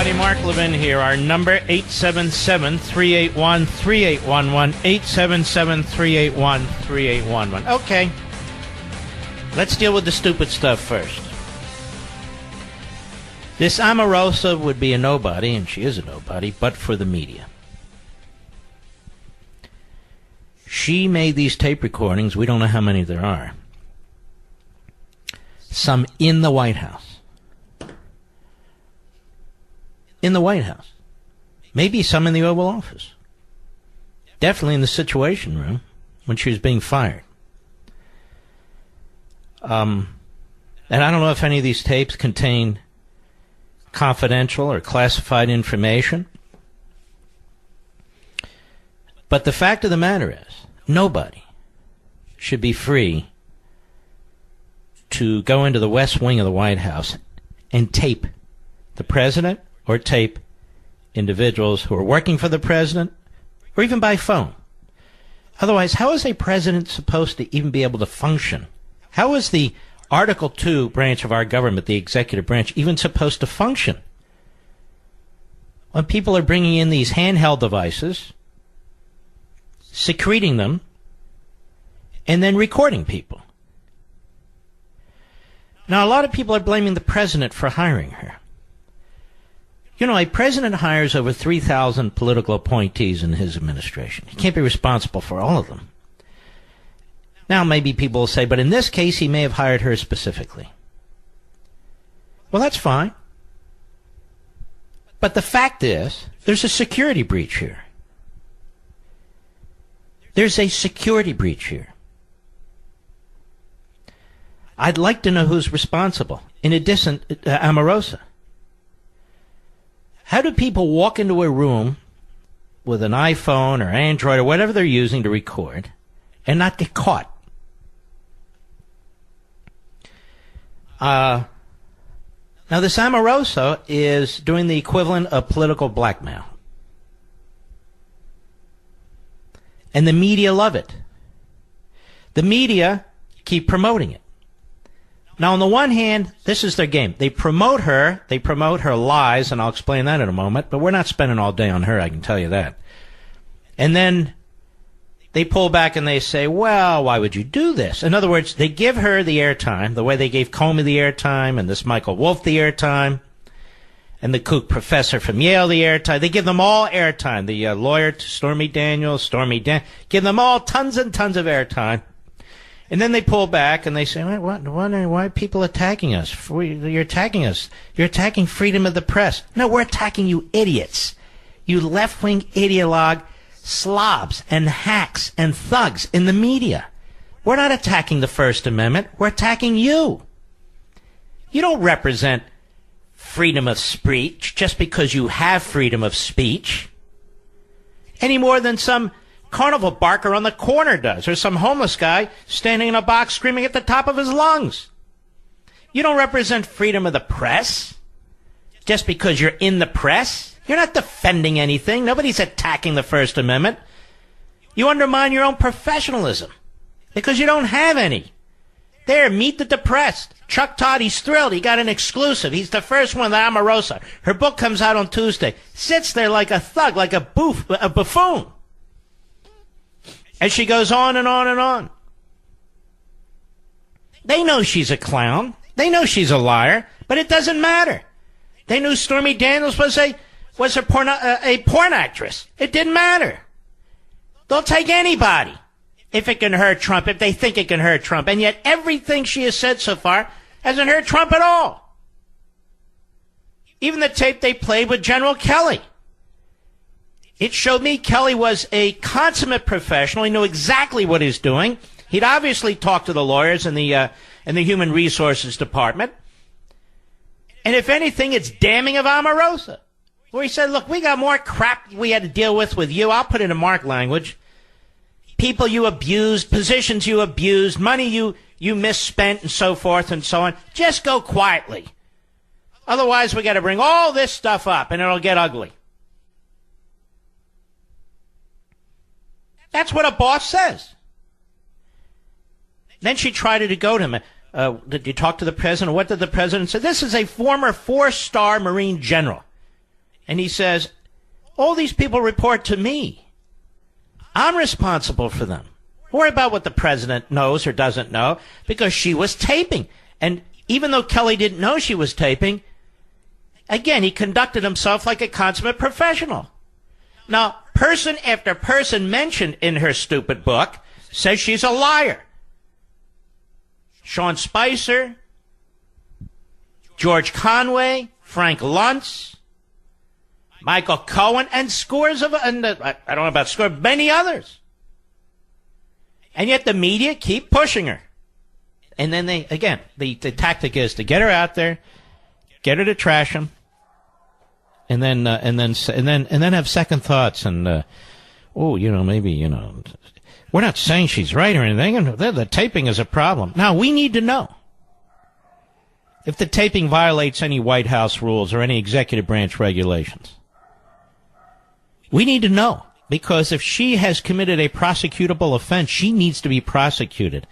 everybody. Mark Levin here. Our number, 877-381-3811. 877-381-3811. Okay. Let's deal with the stupid stuff first. This Omarosa would be a nobody, and she is a nobody, but for the media. She made these tape recordings. We don't know how many there are. Some in the White House. In the White House. Maybe some in the Oval Office. Definitely in the Situation Room when she was being fired. And I don't know if any of these tapes contain confidential or classified information. But the fact of the matter is, nobody should be free to go into the West Wing of the White House and tape the president or tape individuals who are working for the president, or even by phone. Otherwise, how is a president supposed to even be able to function? How is the Article 2 branch of our government, the executive branch, even supposed to function when people are bringing in these handheld devices, secreting them, and then recording people? Now, a lot of people are blaming the president for hiring her. You know, a president hires over 3,000 political appointees in his administration. He can't be responsible for all of them. Now, maybe people will say, but in this case, he may have hired her specifically. Well, that's fine. But the fact is, there's a security breach here. There's a security breach here. I'd like to know who's responsible. In addition, Omarosa. How do people walk into a room with an iPhone or Android or whatever they're using to record and not get caught? Now, this Omarosa is doing the equivalent of political blackmail. And the media love it. The media keep promoting it. Now, on the one hand, this is their game. They promote her lies, and I'll explain that in a moment, but we're not spending all day on her, I can tell you that. And then they pull back and they say, well, why would you do this? In other words, they give her the airtime, the way they gave Comey the airtime, and this Michael Wolff the airtime, and the kook professor from Yale the airtime. They give them all airtime. The lawyer, Stormy Daniels, give them all tons and tons of airtime. And then they pull back and they say, why are people attacking us? You're attacking us. You're attacking freedom of the press. No, we're attacking you idiots. You left-wing ideologue slobs and hacks and thugs in the media. We're not attacking the First Amendment. We're attacking you. You don't represent freedom of speech just because you have freedom of speech any more than some carnival barker on the corner does, or some homeless guy standing in a box screaming at the top of his lungs. You don't represent freedom of the press just because you're in the press. You're not defending anything. Nobody's attacking the First Amendment. You undermine your own professionalism because you don't have any. There, meet the depressed. Chuck Todd, he's thrilled. He got an exclusive. He's the first one, the Omarosa. Her book comes out on Tuesday. Sits there like a thug, like a buffoon. And she goes on and on and on. They know she's a clown. They know she's a liar, but it doesn't matter. They knew Stormy Daniels was a porn actress. It didn't matter. They'll take anybody if it can hurt Trump, if they think it can hurt Trump. And yet everything she has said so far hasn't hurt Trump at all. Even the tape they played with General Kelly. It showed me Kelly was a consummate professional. He knew exactly what he was doing. He'd obviously talked to the lawyers in the Human Resources Department. And if anything, it's damning of Omarosa, where he said, look, we got more crap we had to deal with you. I'll put it in Mark language. People you abused, positions you abused, money you misspent, and so forth and so on. Just go quietly. Otherwise, we got to bring all this stuff up, and it'll get ugly. That's what a boss says. Then she tried to go to him. Did you talk to the president? What did the president say? This is a former 4-star Marine general And he says, all these people report to me. I'm responsible for them. Worry about what the president knows or doesn't know, because she was taping. And even though Kelly didn't know she was taping, again, he conducted himself like a consummate professional. Now, person after person mentioned in her stupid book says she's a liar. Sean Spicer, George Conway, Frank Luntz, Michael Cohen, and scores of, I don't know about scores, many others. And yet the media keep pushing her. And then the tactic is to get her out there, get her to trash him, and then have second thoughts and, maybe, we're not saying she's right or anything, and the taping is a problem. Now, we need to know if the taping violates any White House rules or any executive branch regulations. We need to know, because if she has committed a prosecutable offense, she needs to be prosecuted.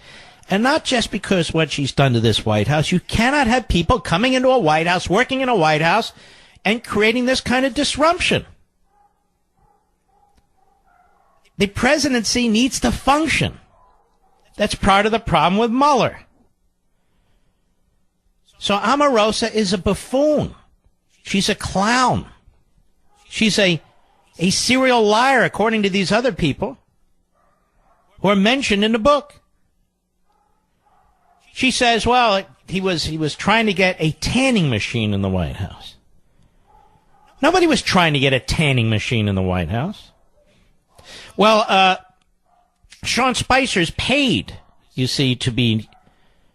And not just because what she's done to this White House. You cannot have people coming into a White House, working in a White House, and creating this kind of disruption. The presidency needs to function. That's part of the problem with Mueller. So Omarosa is a buffoon. She's a clown. She's a serial liar, according to these other people who are mentioned in the book. She says, well, he was trying to get a tanning machine in the White House. Nobody was trying to get a tanning machine in the White House. Well, Sean Spicer's paid, you see, to be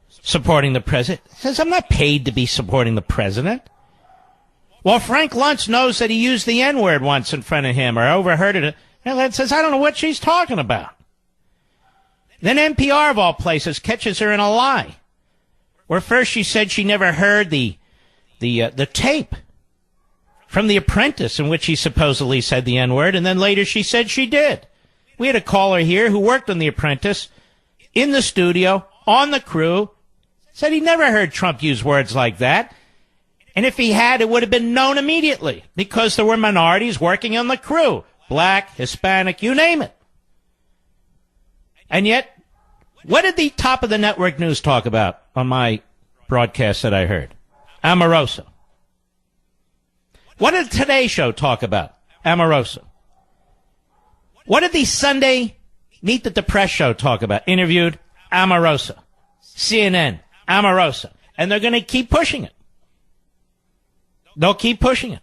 supporting the president. He says, I'm not paid to be supporting the president. Well, Frank Luntz knows that he used the N-word once in front of him or overheard it. And says, I don't know what she's talking about. Then NPR, of all places, catches her in a lie. Where first she said she never heard the tape from The Apprentice in which he supposedly said the N-word, and then later she said she did. We had a caller here who worked on The Apprentice, in the studio, on the crew, said he never heard Trump use words like that. And if he had, it would have been known immediately, because there were minorities working on the crew. Black, Hispanic, you name it. And yet, what did the top of the network news talk about on my broadcast that I heard? Omarosa. What did the Today Show talk about? Omarosa. What did the Sunday Meet the Press show talk about? Interviewed Omarosa. CNN, Omarosa. And they're going to keep pushing it. They'll keep pushing it.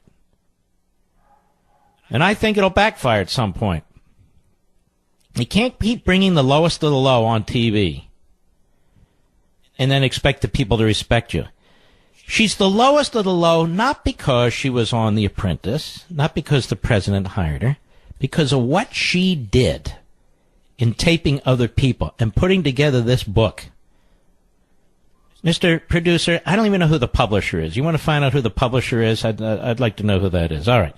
And I think it'll backfire at some point. You can't keep bringing the lowest of the low on TV and then expect the people to respect you. She's the lowest of the low, not because she was on The Apprentice, not because the president hired her, because of what she did in taping other people and putting together this book. Mr. Producer, I don't even know who the publisher is. You want to find out who the publisher is? I'd like to know who that is. All right.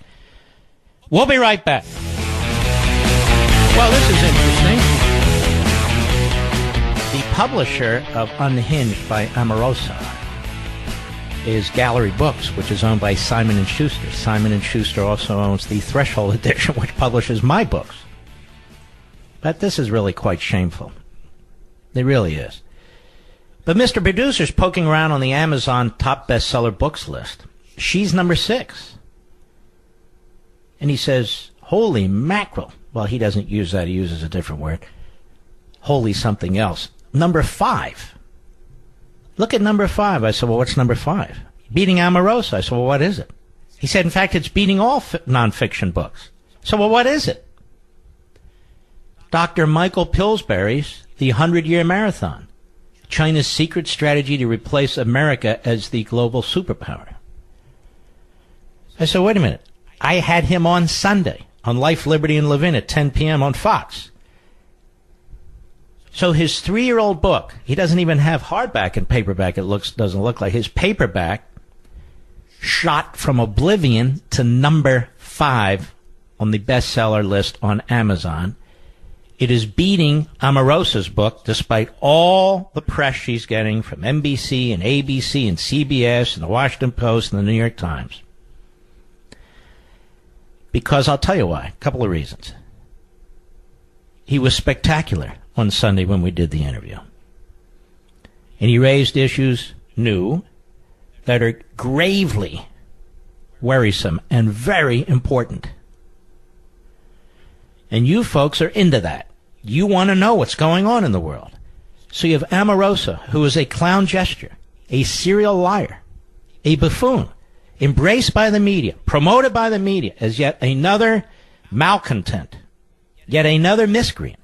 We'll be right back. Well, this is interesting. The publisher of Unhinged by Omarosa is Gallery Books, which is owned by Simon & Schuster. Simon & Schuster also owns the Threshold edition, which publishes my books. But this is really quite shameful. It really is. But Mr. Producer's poking around on the Amazon top bestseller books list. She's number 6. And he says, holy mackerel. Well, he doesn't use that. He uses a different word. Holy something else. Number 5. Look at number 5. I said, well, what's number 5? Beating Omarosa. I said, well, what is it? He said, in fact, it's beating all nonfiction books. So, well, what is it? Dr. Michael Pillsbury's The 100-Year Marathon. China's secret strategy to replace America as the global superpower. I said, wait a minute. I had him on Sunday on Life, Liberty, and Levin at 10 p.m. on Fox. So his 3-year-old book, he doesn't even have hardback and paperback. It doesn't look like his paperback shot from oblivion to number 5 on the bestseller list on Amazon. It is beating Omarosa's book, despite all the press she's getting from NBC and ABC and CBS and the Washington Post and the New York Times. Because I'll tell you why. A couple of reasons. He was spectacular on Sunday when we did the interview. And he raised issues new that are gravely worrisome and very important. And you folks are into that. You want to know what's going on in the world. So you have Omarosa, who is a clown gesture, a serial liar, a buffoon, embraced by the media, promoted by the media as yet another malcontent, yet another miscreant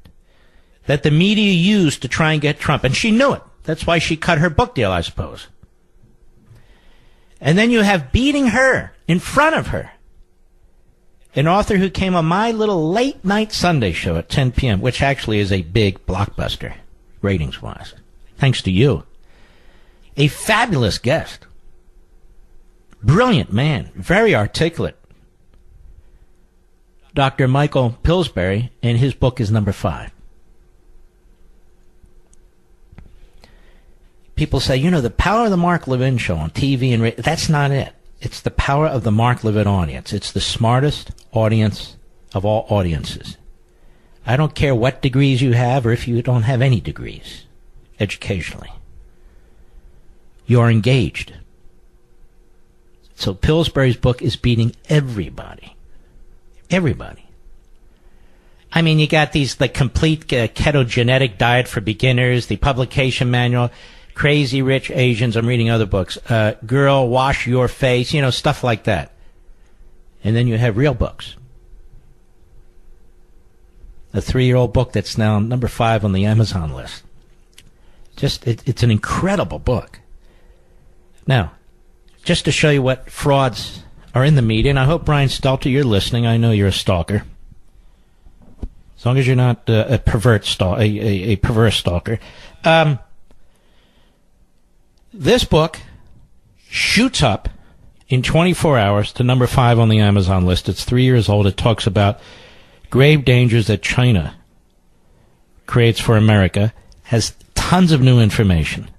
that the media used to try and get Trump. And she knew it. That's why she cut her book deal, I suppose. And then you have beating her in front of her an author who came on my little late night Sunday show at 10 p.m., which actually is a big blockbuster, ratings-wise, thanks to you. A fabulous guest. Brilliant man, very articulate. Dr. Michael Pillsbury, and his book is number 5. People say, the power of the Mark Levin show on TV and radio, that's not it. It's the power of the Mark Levin audience. It's the smartest audience of all audiences. I don't care what degrees you have or if you don't have any degrees educationally. You're engaged. So Pillsbury's book is beating everybody. Everybody. I mean, you got these, the complete ketogenetic diet for beginners, the publication manual, Crazy Rich Asians. I'm reading other books. Girl, Wash Your Face, stuff like that. And then you have real books. A 3-year-old book that's now number 5 on the Amazon list. It's an incredible book. Now, just to show you what frauds are in the media, and I hope, Brian Stelter, you're listening. I know you're a stalker. As long as you're not a perverse stalker. This book shoots up in 24 hours to number 5 on the Amazon list. It's 3 years old. It talks about grave dangers that China creates for America. Has tons of new information.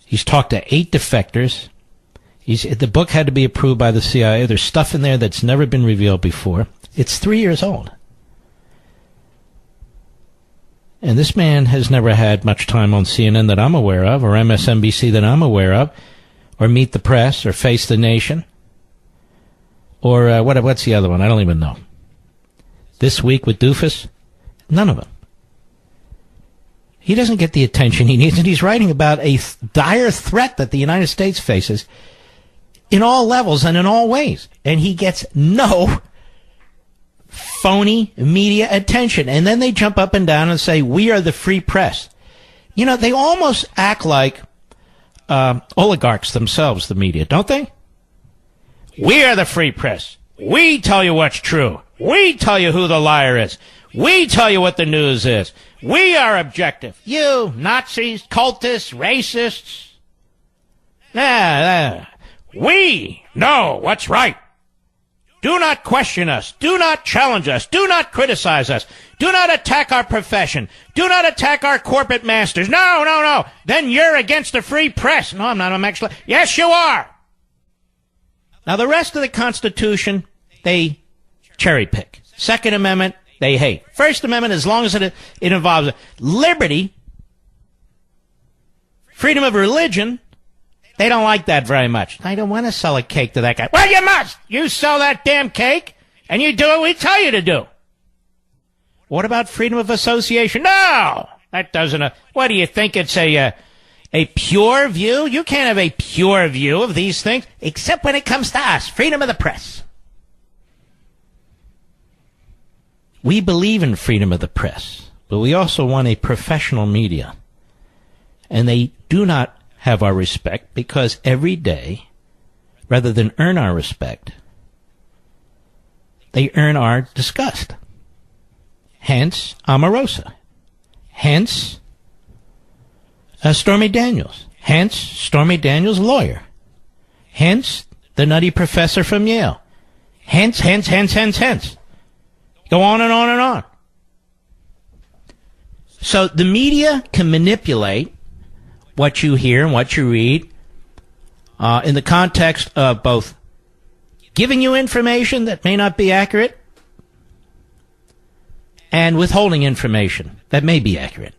He's talked to 8 defectors. The book had to be approved by the CIA. There's stuff in there that's never been revealed before. It's 3 years old. And this man has never had much time on CNN that I'm aware of, or MSNBC that I'm aware of, or Meet the Press, or Face the Nation, or what's the other one? I don't even know. This Week with Doofus? None of them. He doesn't get the attention he needs, and he's writing about a dire threat that the United States faces in all levels and in all ways. And he gets no phony media attention. And then they jump up and down and say, we are the free press. They almost act like oligarchs themselves, the media, don't they? We are the free press. We tell you what's true. We tell you who the liar is. We tell you what the news is. We are objective. You, Nazis, cultists, racists. We know what's right. Do not question us. Do not challenge us. Do not criticize us. Do not attack our profession. Do not attack our corporate masters. No. Then you're against the free press. No, I'm not. I'm actually. Yes, you are. Now, the rest of the Constitution, they cherry pick. Second Amendment, they hate. First Amendment, as long as it involves liberty, freedom of religion, they don't like that very much. I don't want to sell a cake to that guy. Well, you must. You sell that damn cake, and you do what we tell you to do. What about freedom of association? No, that doesn't. What do you think? It's a pure view? You can't have a pure view of these things, except when it comes to us. Freedom of the press. We believe in freedom of the press, but we also want a professional media. And they do not have our respect because every day, rather than earn our respect, they earn our disgust. Hence, Omarosa. Hence, Stormy Daniels. Hence, Stormy Daniels' lawyer. Hence, the nutty professor from Yale. Hence. Go on and on and on. So the media can manipulate what you hear and what you read in the context of both giving you information that may not be accurate, and withholding information that may be accurate.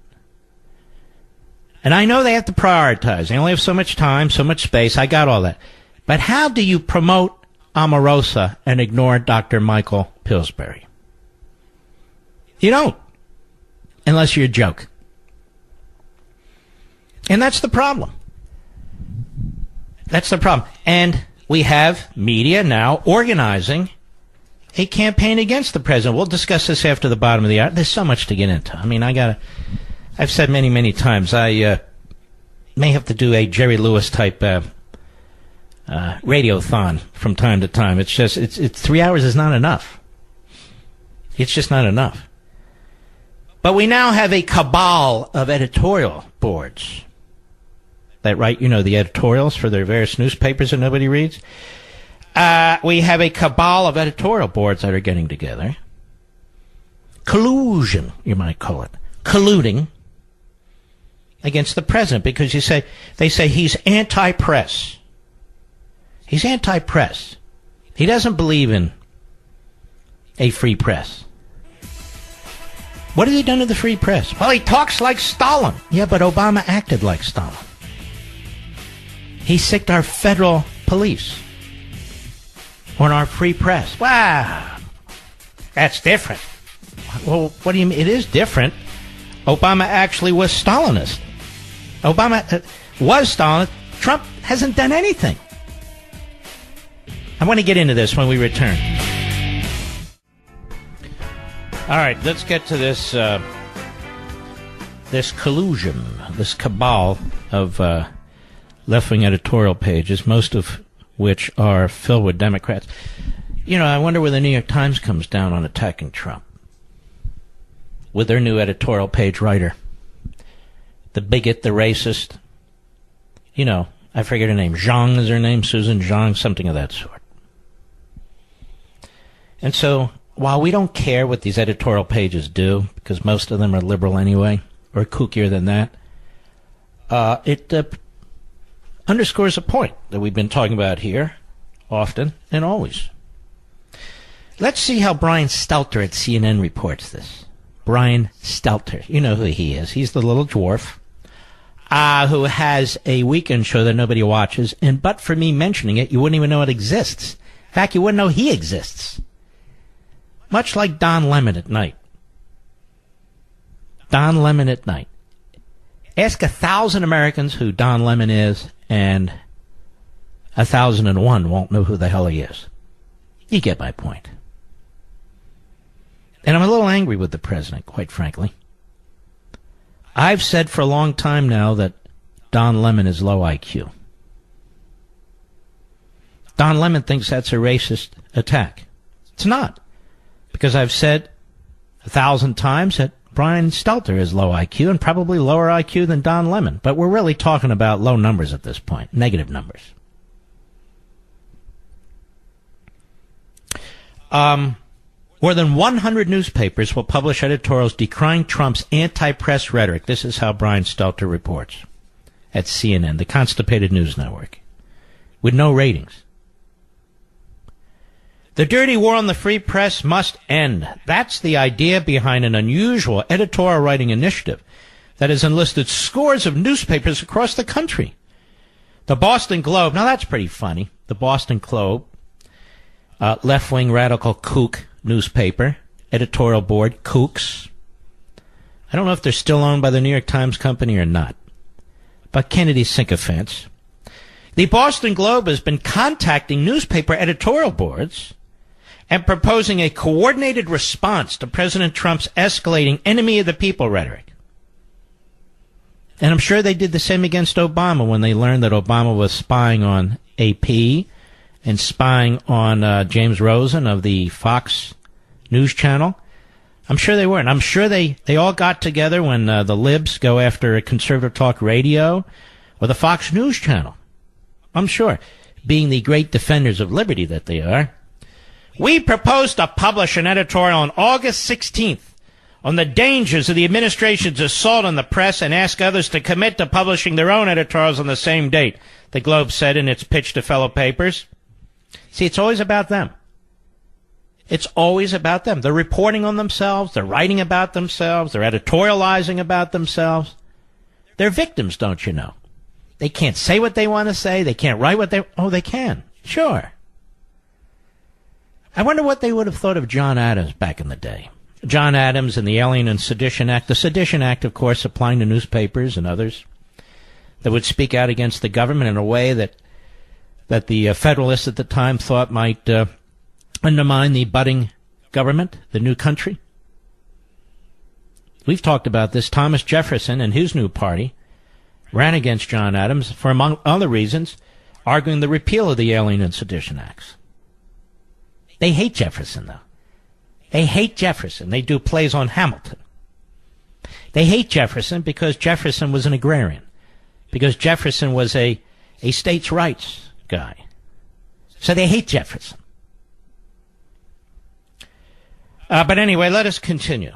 And I know they have to prioritize. They only have so much time, so much space. I got all that. But how do you promote Omarosa and ignore Dr. Michael Pillsbury? You don't. Unless you're a joke. And that's the problem. That's the problem. And we have media now organizing a campaign against the president. We'll discuss this after the bottom of the hour. There's so much to get into. I mean, I've said many, many times, I may have to do a Jerry Lewis type radiothon from time to time. It's just, it's 3 hours is not enough. It's just not enough. But we now have a cabal of editorial boards that write, the editorials for their various newspapers that nobody reads. We have a cabal of editorial boards that are getting together. Collusion, you might call it. Colluding against the president because they say he's anti-press. He's anti-press. He doesn't believe in a free press. What has he done to the free press? Well, he talks like Stalin. Yeah, but Obama acted like Stalin. He sicked our federal police on our free press. Wow, that's different. Well, what do you mean? It is different. Obama actually was Stalinist. Obama was Stalin. Trump hasn't done anything. I want to get into this when we return. All right, let's get to this this collusion, this cabal of left-wing editorial pages, most of which are filled with Democrats. I wonder where the New York Times comes down on attacking Trump with their new editorial page writer. The bigot, the racist. I forget her name. Zhang is her name, Susan Zhang, something of that sort. And so, while we don't care what these editorial pages do, because most of them are liberal anyway, or kookier than that, it underscores a point that we've been talking about here often and always. Let's see how Brian Stelter at CNN reports this. Brian Stelter, you know who he is. He's the little dwarf who has a weekend show that nobody watches, and but for me mentioning it, you wouldn't even know it exists. In fact, you wouldn't know he exists. Much like Don Lemon at night. Don Lemon at night. Ask 1,000 Americans who Don Lemon is, and 1,001 won't know who the hell he is. You get my point. And I'm a little angry with the president, quite frankly. I've said for a long time now that Don Lemon is low IQ. Don Lemon thinks that's a racist attack. It's not. Because I've said 1,000 times that Brian Stelter is low IQ and probably lower IQ than Don Lemon. But we're really talking about low numbers at this point, negative numbers. More than 100 newspapers will publish editorials decrying Trump's anti-press rhetoric. This is how Brian Stelter reports at CNN, the constipated news network, with no ratings. The dirty war on the free press must end. That's the idea behind an unusual editorial writing initiative that has enlisted scores of newspapers across the country. The Boston Globe, now that's pretty funny. The Boston Globe, left-wing radical kook newspaper, editorial board, kooks. I don't know if they're still owned by the New York Times Company or not. But Kennedy sycophants. The Boston Globe has been contacting newspaper editorial boards and proposing a coordinated response to President Trump's escalating enemy of the people rhetoric. And I'm sure they did the same against Obama when they learned that Obama was spying on AP and spying on James Rosen of the Fox News Channel. I'm sure they were. And I'm sure they all got together when the libs go after a conservative talk radio or the Fox News Channel. I'm sure, being the great defenders of liberty that they are. We propose to publish an editorial on August 16th on the dangers of the administration's assault on the press and ask others to commit to publishing their own editorials on the same date, the Globe said in its pitch to fellow papers. See, it's always about them. It's always about them. They're reporting on themselves. They're writing about themselves. They're editorializing about themselves. They're victims, don't you know? They can't say what they want to say. They can't write what they... Oh, they can. Sure. I wonder what they would have thought of John Adams back in the day. John Adams and the Alien and Sedition Act. The Sedition Act, of course, applying to newspapers and others that would speak out against the government in a way that the Federalists at the time thought might undermine the budding government, the new country. We've talked about this. Thomas Jefferson and his new party ran against John Adams for, among other reasons, arguing the repeal of the Alien and Sedition Acts. They hate Jefferson, though. They hate Jefferson. They do plays on Hamilton. They hate Jefferson because Jefferson was an agrarian, because Jefferson was a states' rights guy. So they hate Jefferson. But anyway, let us continue.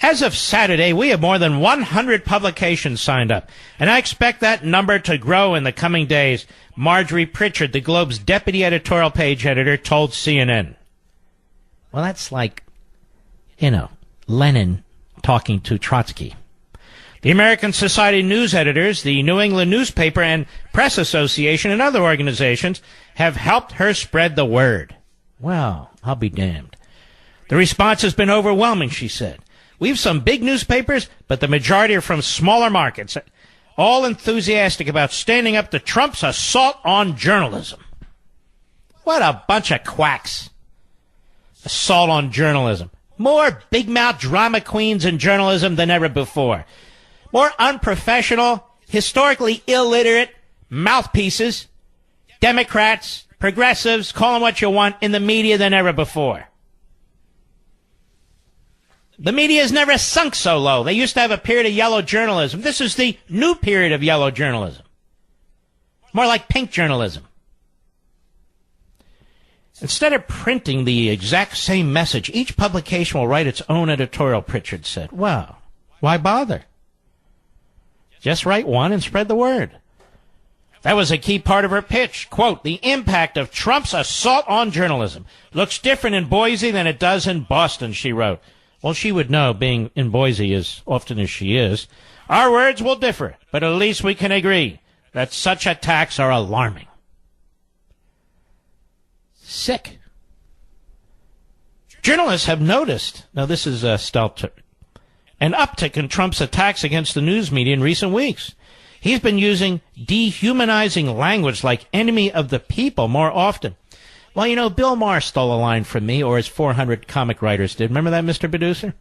As of Saturday, we have more than 100 publications signed up, and I expect that number to grow in the coming days, Marjorie Pritchard, the Globe's deputy editorial page editor, told CNN. Well, that's like, Lenin talking to Trotsky. The American Society of News Editors, the New England Newspaper and Press Association, and other organizations have helped her spread the word. Well, I'll be damned. The response has been overwhelming, she said. We have some big newspapers, but the majority are from smaller markets, all enthusiastic about standing up to Trump's assault on journalism. What a bunch of quacks. Assault on journalism. More big-mouth drama queens in journalism than ever before. More unprofessional, historically illiterate mouthpieces, Democrats, progressives, call them what you want, in the media than ever before. The media has never sunk so low. They used to have a period of yellow journalism. This is the new period of yellow journalism. More like pink journalism. Instead of printing the exact same message, each publication will write its own editorial, Pritchard said. Well, why bother? Just write one and spread the word. That was a key part of her pitch. Quote, the impact of Trump's assault on journalism looks different in Boise than it does in Boston, she wrote. Well, she would know, being in Boise as often as she is. Our words will differ, but at least we can agree that such attacks are alarming. Sick. Journalists have noticed, now this is Stelter, an uptick in Trump's attacks against the news media in recent weeks. He's been using dehumanizing language like enemy of the people more often. Well, Bill Maher stole a line from me, or his 400 comic writers did. Remember that, Mr. Producer?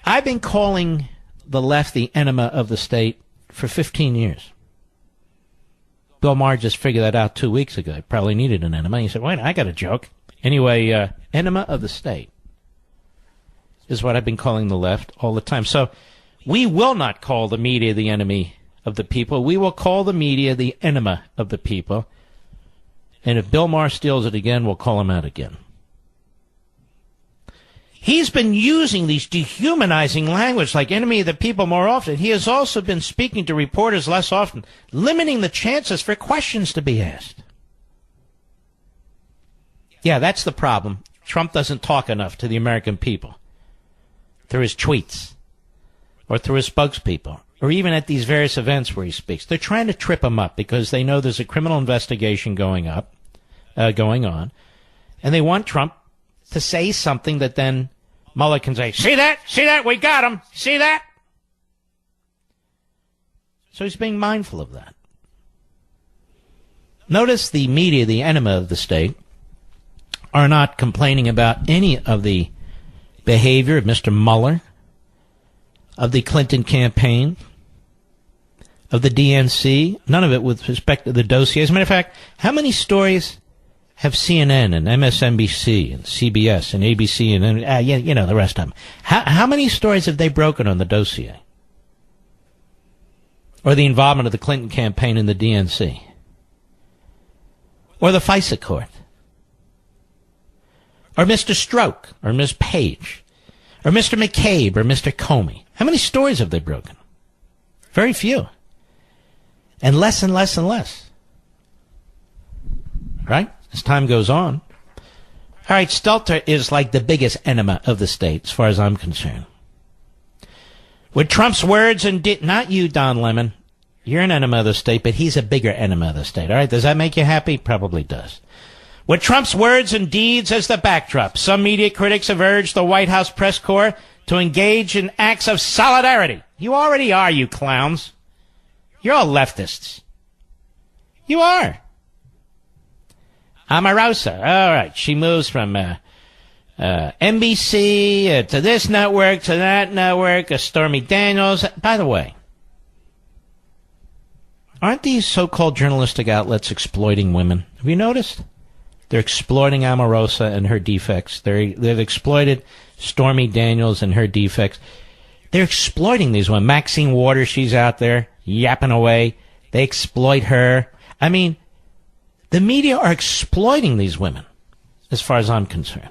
I've been calling the left the enema of the state for 15 years. Bill Maher just figured that out 2 weeks ago. He probably needed an enema. He said, wait, I got a joke. Anyway, enema of the state is what I've been calling the left all the time. So we will not call the media the enemy of the people. We will call the media the enema of the people. And if Bill Maher steals it again, we'll call him out again. He's been using these dehumanizing language like enemy of the people more often. He has also been speaking to reporters less often, limiting the chances for questions to be asked. Yeah, that's the problem. Trump doesn't talk enough to the American people through his tweets or through his spokespeople or even at these various events where he speaks. They're trying to trip him up because they know there's a criminal investigation going on, and they want Trump to say something that then Mueller can say, see that, we got him, see that? So he's being mindful of that. Notice the media, the enemy of the state, are not complaining about any of the behavior of Mr. Mueller, of the Clinton campaign, of the DNC, none of it with respect to the dossier. As a matter of fact, how many stories have CNN and MSNBC and CBS and ABC and the rest of them? How many stories have they broken on the dossier? Or the involvement of the Clinton campaign in the DNC? Or the FISA court? Or Mr. Strzok? Or Ms. Page? Or Mr. McCabe? Or Mr. Comey? How many stories have they broken? Very few. And less and less and less. right? As time goes on. All right, Stelter is like the biggest enema of the state, as far as I'm concerned. With Trump's words and not you, Don Lemon. You're an enema of the state, but he's a bigger enema of the state. All right, does that make you happy? Probably does. With Trump's words and deeds as the backdrop, some media critics have urged the White House press corps to engage in acts of solidarity. You already are, you clowns. You're all leftists. You are. Omarosa. All right. She moves from NBC to this network to that network. Stormy Daniels. By the way, aren't these so-called journalistic outlets exploiting women? Have you noticed? They're exploiting Omarosa and her defects. They've exploited Stormy Daniels and her defects. They're exploiting these women. Maxine Waters, she's out there yapping away. They exploit her. I mean, the media are exploiting these women, as far as I'm concerned.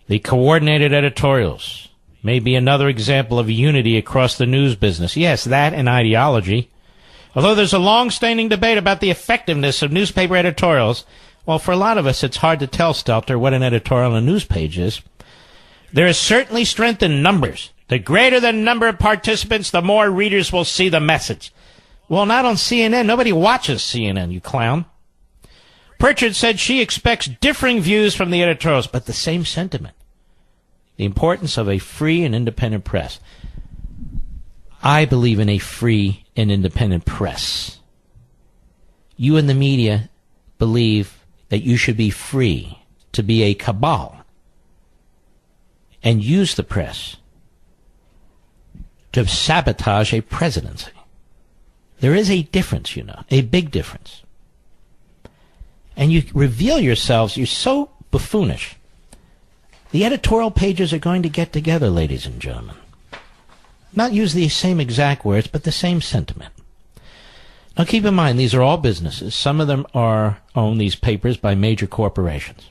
The coordinated editorials may be another example of unity across the news business. Yes, that and ideology. Although there's a long-standing debate about the effectiveness of newspaper editorials, well, for a lot of us, it's hard to tell, Stelter, what an editorial on a news page is. There is certainly strength in numbers. The greater the number of participants, the more readers will see the message. Well, not on CNN. Nobody watches CNN, you clown. Pritchard said she expects differing views from the editorials, but the same sentiment. The importance of a free and independent press. I believe in a free and independent press. You in the media believe that you should be free to be a cabal and use the press to sabotage a presidency. There is a difference, you know, a big difference. And you reveal yourselves, you're so buffoonish. The editorial pages are going to get together, ladies and gentlemen. Not use the same exact words, but the same sentiment. Now keep in mind, these are all businesses. Some of them own these papers by major corporations.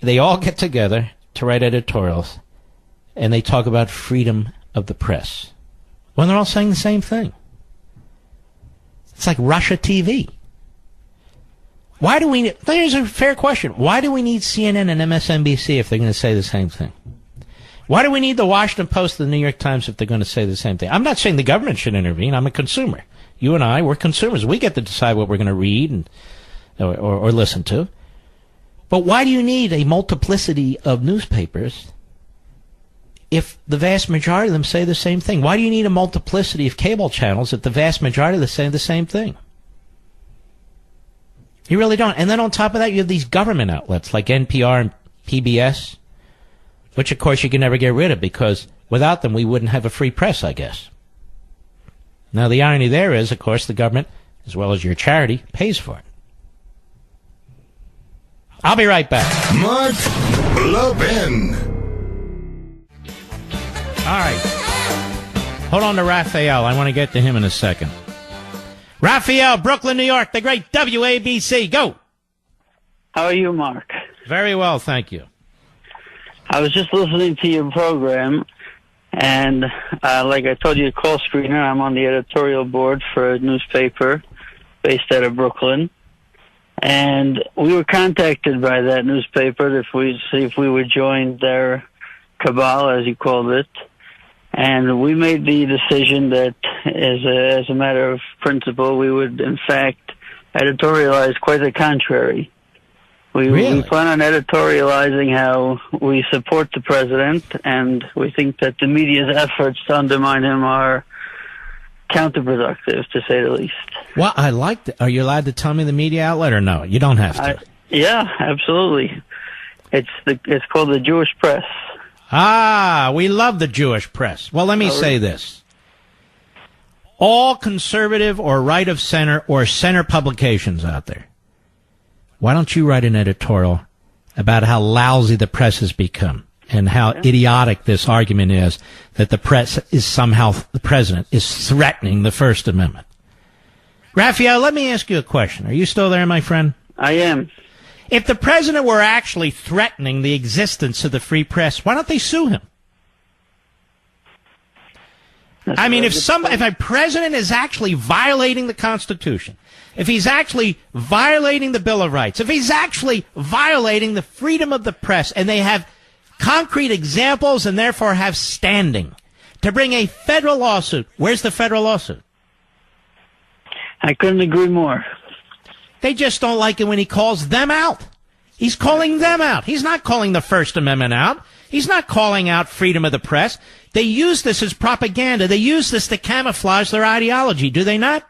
They all get together to write editorials, and they talk about freedom of the press. When they're all saying the same thing. It's like Russia TV. Why do we... There's a fair question. Why do we need CNN and MSNBC if they're going to say the same thing? Why do we need the Washington Post and the New York Times if they're going to say the same thing? I'm not saying the government should intervene. I'm a consumer. You and I, we're consumers. We get to decide what we're going to read and or listen to. But why do you need a multiplicity of newspapers if the vast majority of them say the same thing? Why do you need a multiplicity of cable channels if the vast majority of them say the same thing? You really don't. And then on top of that, you have these government outlets like NPR and PBS, which, of course, you can never get rid of because without them, we wouldn't have a free press, I guess. Now, the irony there is, of course, the government, as well as your charity, pays for it. I'll be right back. Mark Levin. All right. Hold on to Raphael. I want to get to him in a second. Raphael, Brooklyn, New York, the great WABC. Go. How are you, Mark? Very well, thank you. I was just listening to your program, and like I told you, call screener, I'm on the editorial board for a newspaper based out of Brooklyn. And we were contacted by that newspaper to see if we would join their cabal, as you called it. And we made the decision that, as a matter of principle, we would, in fact, editorialize quite the contrary. We plan on editorializing how we support the president, and we think that the media's efforts to undermine him are counterproductive, to say the least. Well, I like that. Are you allowed to tell me the media outlet or no? You don't have to. Yeah, absolutely. It's called the Jewish Press. Ah, we love the Jewish press. Well, let me say this. All conservative or right of center or center publications out there, why don't you write an editorial about how lousy the press has become and how idiotic this argument is that the press is somehow, the president is threatening the First Amendment? Raphael, let me ask you a question. Are you still there, my friend? I am. If the president were actually threatening the existence of the free press, why don't they sue him? I mean, if a president is actually violating the Constitution, if he's actually violating the Bill of Rights, if he's actually violating the freedom of the press, and they have concrete examples and therefore have standing to bring a federal lawsuit, where's the federal lawsuit? I couldn't agree more. They just don't like it when he calls them out. He's calling them out. He's not calling the First Amendment out. He's not calling out freedom of the press. They use this as propaganda. They use this to camouflage their ideology, do they not?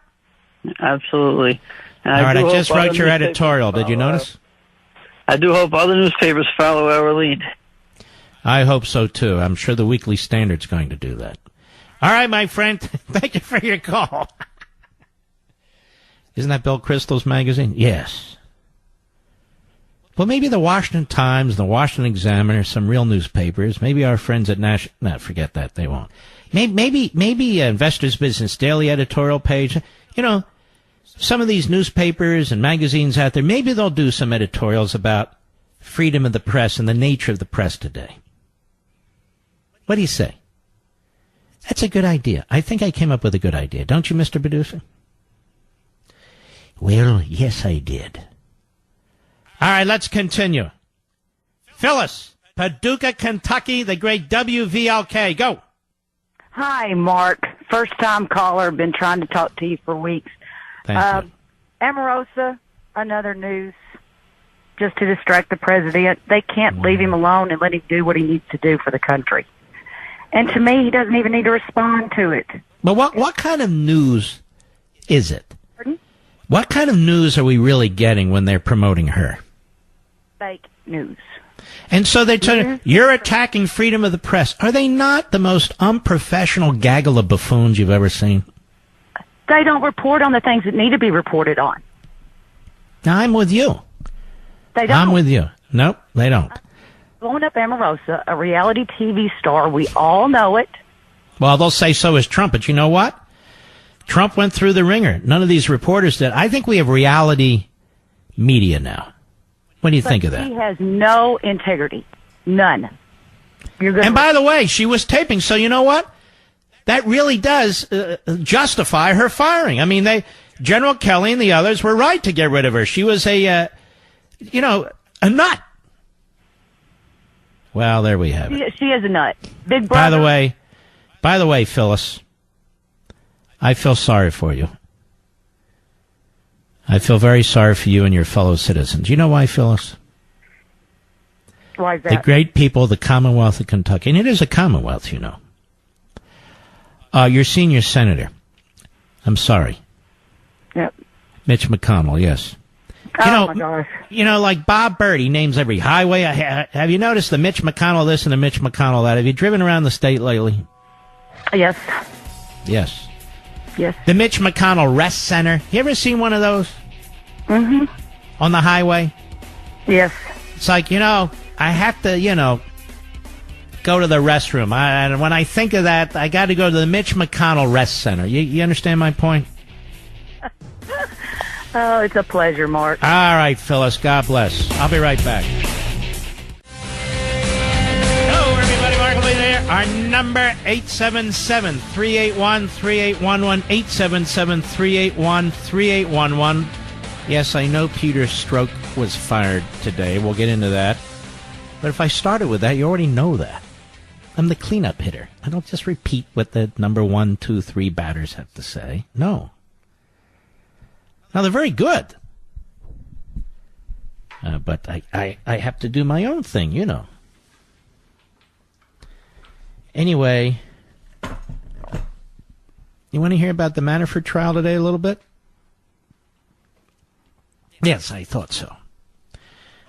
Absolutely. All right, I just wrote your editorial. Did you notice? I do hope other newspapers follow our lead. I hope so, too. I'm sure the Weekly Standard's going to do that. All right, my friend. Thank you for your call. Isn't that Bill Kristol's magazine? Yes. Well, maybe the Washington Times, the Washington Examiner, some real newspapers, maybe our friends at National... No, forget that. They won't. Maybe Investors Business Daily editorial page. You know, some of these newspapers and magazines out there, maybe they'll do some editorials about freedom of the press and the nature of the press today. What do you say? That's a good idea. I think I came up with a good idea. Don't you, Mr. Producer? Well, yes, I did. All right, let's continue. Phyllis, Paducah, Kentucky, the great WVLK. Go. Hi, Mark. First-time caller. Been trying to talk to you for weeks. Thank you. Omarosa, another news, just to distract the president. They can't leave him alone and let him do what he needs to do for the country. And to me, he doesn't even need to respond to it. But what kind of news is it? Pardon? What kind of news are we really getting when they're promoting her? Fake news. And so they're telling you're attacking freedom of the press. Are they not the most unprofessional gaggle of buffoons you've ever seen? They don't report on the things that need to be reported on. Now, I'm with you. They don't. I'm with you. Nope, they don't. Blowing up Omarosa, a reality TV star. We all know it. Well, they'll say so is Trump, but you know what? Trump went through the ringer. None of these reporters did. I think we have reality media now. What do you think of that? He has no integrity. None. And by the way, she was taping, so you know what? That really does justify her firing. I mean, General Kelly and the others were right to get rid of her. She was a nut. Well, there we have it. She is a nut. Big brother. By the way, Phyllis, I feel sorry for you. I feel very sorry for you and your fellow citizens. You know why, Phyllis? Why is that? The great people of the Commonwealth of Kentucky, and it is a Commonwealth, you know. Your senior senator. I'm sorry. Yep. Mitch McConnell, yes. My gosh. You know, like Bob Byrd, he names every highway. Have you noticed the Mitch McConnell this and the Mitch McConnell that? Have you driven around the state lately? Yes. Yes. Yes. The Mitch McConnell Rest Center. You ever seen one of those? Mm-hmm. On the highway? Yes. It's like, I have to, go to the restroom. And when I think of that, I got to go to the Mitch McConnell Rest Center. You understand my point? Oh, it's a pleasure, Mark. All right, Phyllis. God bless. I'll be right back. Hello, everybody. Mark will be there. Our number, 877-381-3811, 877-381-3811. Yes, I know Peter Strzok was fired today. We'll get into that. But if I started with that, you already know that. I'm the cleanup hitter. I don't just repeat what the number 1, 2, 3 batters have to say. No. Now, they're very good. But I have to do my own thing, Anyway, you want to hear about the Manafort trial today a little bit? Yes, I thought so.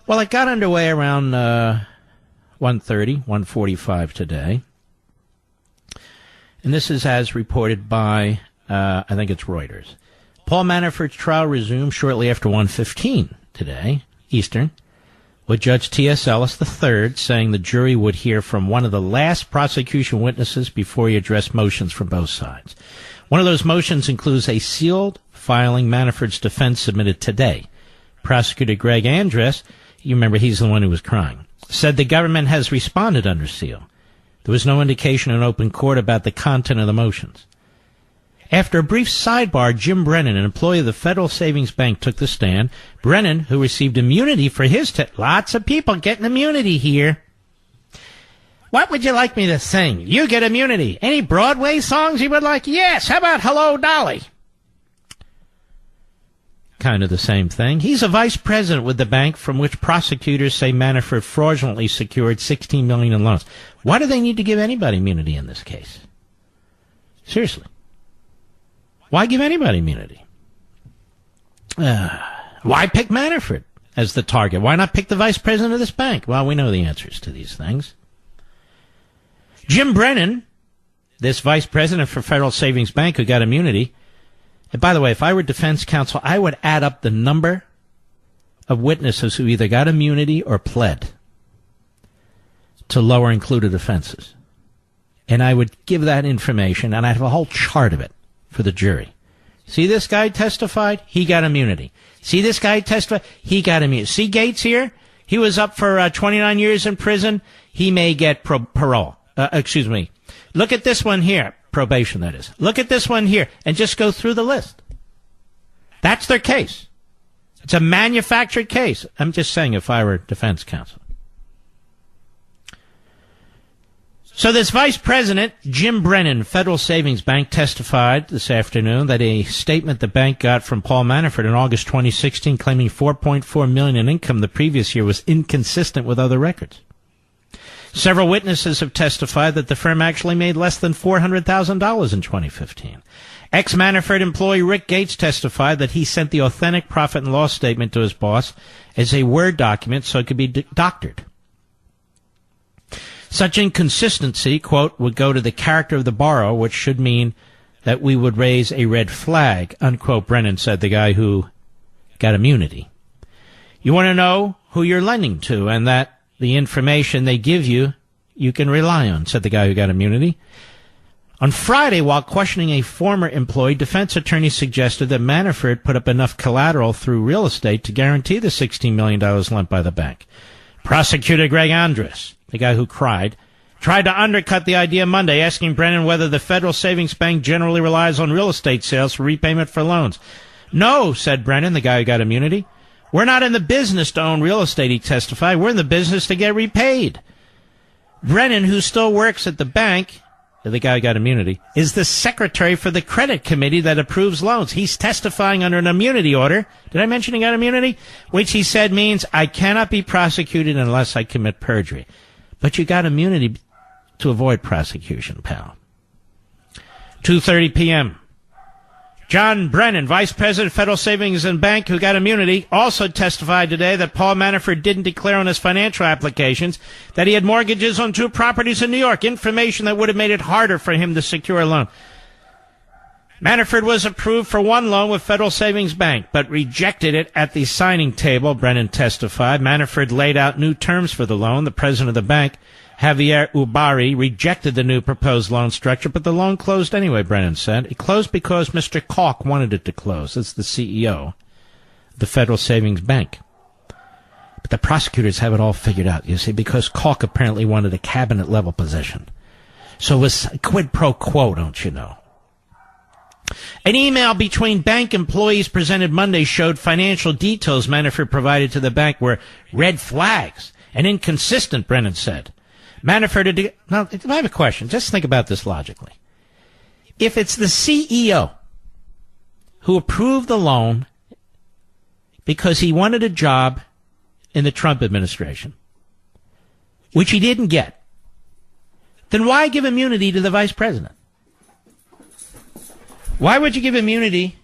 Well, it got underway around 1:45 today. And this is as reported by, I think it's Reuters. Paul Manafort's trial resumed shortly after 1:15 today, Eastern, with Judge T.S. Ellis III saying the jury would hear from one of the last prosecution witnesses before he addressed motions from both sides. One of those motions includes a sealed filing Manafort's defense submitted today. Prosecutor Greg Andress, you remember he's the one who was crying, said the government has responded under seal. There was no indication in open court about the content of the motions. After a brief sidebar, Jim Brennan, an employee of the Federal Savings Bank, took the stand. Brennan, who received immunity for his lots of people getting immunity here. What would you like me to sing? You get immunity. Any Broadway songs you would like? Yes. How about Hello, Dolly? Kind of the same thing. He's a vice president with the bank from which prosecutors say Manafort fraudulently secured $16 million in loans. Why do they need to give anybody immunity in this case? Seriously. Why give anybody immunity? Why pick Manafort as the target? Why not pick the vice president of this bank? Well, we know the answers to these things. Jim Brennan, this vice president for Federal Savings Bank who got immunity. And by the way, if I were defense counsel, I would add up the number of witnesses who either got immunity or pled to lower included offenses. And I would give that information, and I'd have a whole chart of it for the jury. See this guy testified? He got immunity. See this guy testified? He got immunity. See Gates here? He was up for 29 years in prison. He may get parole. Look at this one here. Probation, that is. Look at this one here, and just go through the list. That's their case. It's a manufactured case. I'm just saying if I were defense counsel. So this vice president, Jim Brennan, Federal Savings Bank, testified this afternoon that a statement the bank got from Paul Manafort in August 2016 claiming $4.4 million in income the previous year was inconsistent with other records. Several witnesses have testified that the firm actually made less than $400,000 in 2015. Ex-Manafort employee Rick Gates testified that he sent the authentic profit and loss statement to his boss as a Word document so it could be doctored. Such inconsistency, quote, would go to the character of the borrower, which should mean that we would raise a red flag, unquote, Brennan said, the guy who got immunity. You want to know who you're lending to and that the information they give you, you can rely on, said the guy who got immunity. On Friday, while questioning a former employee, defense attorneys suggested that Manafort put up enough collateral through real estate to guarantee the $16 million lent by the bank. Prosecutor Greg Andrus, the guy who cried, tried to undercut the idea Monday, asking Brennan whether the Federal Savings Bank generally relies on real estate sales for repayment for loans. No, said Brennan, the guy who got immunity. We're not in the business to own real estate, he testified. We're in the business to get repaid. Brennan, who still works at the bank, the guy who got immunity, is the secretary for the credit committee that approves loans. He's testifying under an immunity order. Did I mention he got immunity? Which he said means I cannot be prosecuted unless I commit perjury. But you got immunity to avoid prosecution, pal. 2:30 p.m. John Brennan, Vice President of Federal Savings and Bank, who got immunity, also testified today that Paul Manafort didn't declare on his financial applications that he had mortgages on 2 properties in New York, information that would have made it harder for him to secure a loan. Manafort was approved for 1 loan with Federal Savings Bank, but rejected it at the signing table, Brennan testified. Manafort laid out new terms for the loan. The president of the bank, Javier Ubari, rejected the new proposed loan structure, but the loan closed anyway, Brennan said. It closed because Mr. Kalk wanted it to close. That's the CEO of the Federal Savings Bank. But the prosecutors have it all figured out, you see, because Kalk apparently wanted a cabinet-level position. So it was quid pro quo, don't you know? An email between bank employees presented Monday showed financial details Manafort provided to the bank were red flags and inconsistent, Brennan said. Manafort, now, I have a question. Just think about this logically. If it's the CEO who approved the loan because he wanted a job in the Trump administration, which he didn't get, then why give immunity to the vice president? Why would you give immunity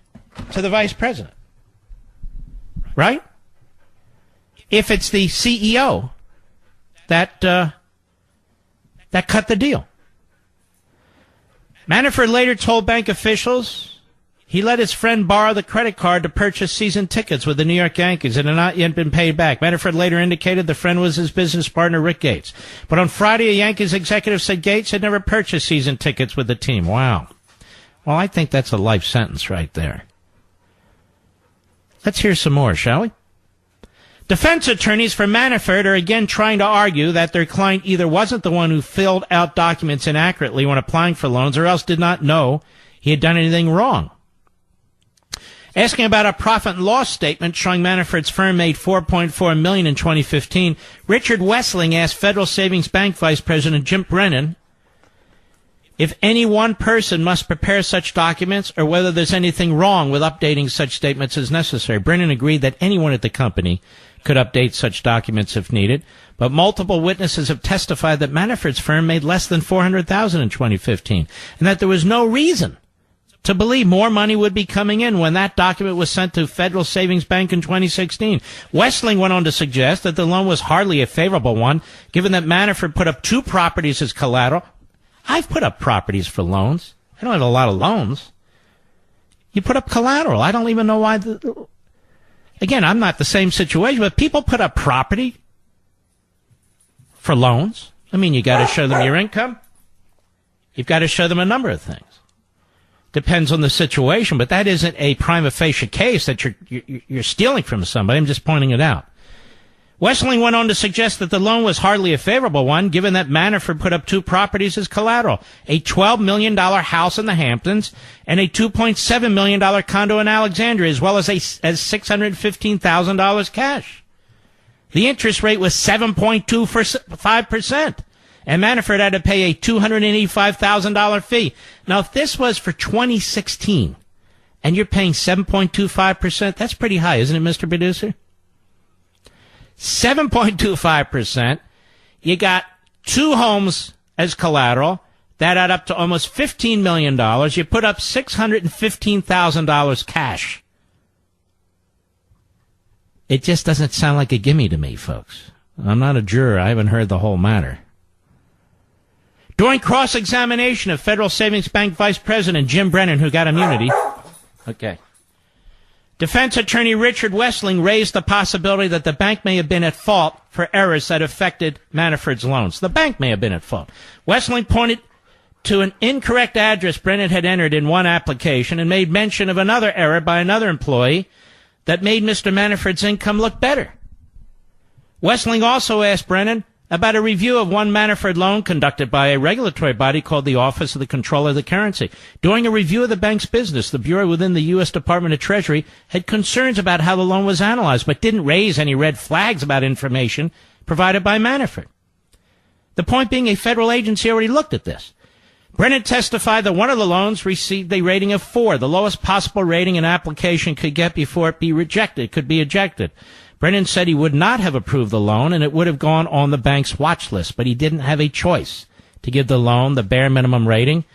to the vice president? Right? If it's the CEO that cut the deal. Manafort later told bank officials he let his friend borrow the credit card to purchase season tickets with the New York Yankees and had not yet been paid back. Manafort later indicated the friend was his business partner, Rick Gates. But on Friday, a Yankees executive said Gates had never purchased season tickets with the team. Wow. Well, I think that's a life sentence right there. Let's hear some more, shall we? Defense attorneys for Manafort are again trying to argue that their client either wasn't the one who filled out documents inaccurately when applying for loans or else did not know he had done anything wrong. Asking about a profit and loss statement showing Manafort's firm made $4.4 million in 2015, Richard Wessling asked Federal Savings Bank Vice President Jim Brennan if any one person must prepare such documents or whether there's anything wrong with updating such statements as necessary. Brennan agreed that anyone at the company could update such documents if needed, but multiple witnesses have testified that Manafort's firm made less than $400,000 in 2015 and that there was no reason to believe more money would be coming in when that document was sent to Federal Savings Bank in 2016. Wessling went on to suggest that the loan was hardly a favorable one, given that Manafort put up 2 properties as collateral. I've put up properties for loans. I don't have a lot of loans. You put up collateral. I don't even know why. Again, I'm not the same situation, but people put up property for loans. I mean, you got to show them your income. You've got to show them a number of things. Depends on the situation, but that isn't a prima facie case that you're stealing from somebody. I'm just pointing it out. Wessling went on to suggest that the loan was hardly a favorable one, given that Manafort put up 2 properties as collateral, a $12 million house in the Hamptons and a $2.7 million condo in Alexandria, as well as $615,000 cash. The interest rate was 7.25%. And Manafort had to pay a $285,000 fee. Now, if this was for 2016, and you're paying 7.25%, that's pretty high, isn't it, Mr. Producer? 7.25%. You got 2 homes as collateral. That add up to almost $15 million. You put up $615,000 cash. It just doesn't sound like a gimme to me, folks. I'm not a juror. I haven't heard the whole matter. During cross-examination of Federal Savings Bank Vice President Jim Brennan, who got immunity, defense attorney Richard Wessling raised the possibility that the bank may have been at fault for errors that affected Manafort's loans. The bank may have been at fault. Wessling pointed to an incorrect address Brennan had entered in one application and made mention of another error by another employee that made Mr. Manafort's income look better. Wessling also asked Brennan about a review of one Manafort loan conducted by a regulatory body called the Office of the Comptroller of the Currency. During a review of the bank's business, the bureau within the U.S. Department of Treasury had concerns about how the loan was analyzed, but didn't raise any red flags about information provided by Manafort. The point being, a federal agency already looked at this. Brennan testified that one of the loans received a rating of 4, the lowest possible rating an application could get before it could be ejected. Brennan said he would not have approved the loan and it would have gone on the bank's watch list, but he didn't have a choice to give the loan the bare minimum rating.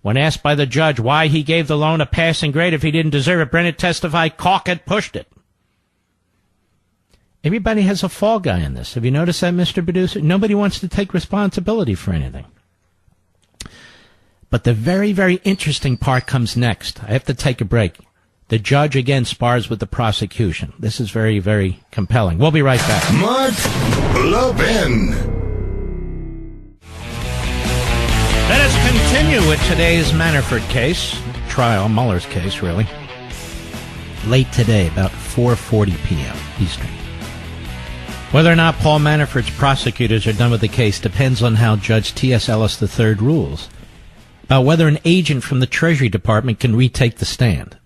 When asked by the judge why he gave the loan a passing grade if he didn't deserve it, Brennan testified Caulk had pushed it. Everybody has a fall guy in this. Have you noticed that, Mr. Producer? Nobody wants to take responsibility for anything. But the very, very interesting part comes next. I have to take a break. The judge again spars with the prosecution. This is very, very compelling. We'll be right back. Mark Levin. Let us continue with today's Manafort case, trial, Mueller's case, really. Late today, about 4:40 p.m. Eastern. Whether or not Paul Manafort's prosecutors are done with the case depends on how Judge T.S. Ellis III rules about whether an agent from the Treasury Department can retake the stand.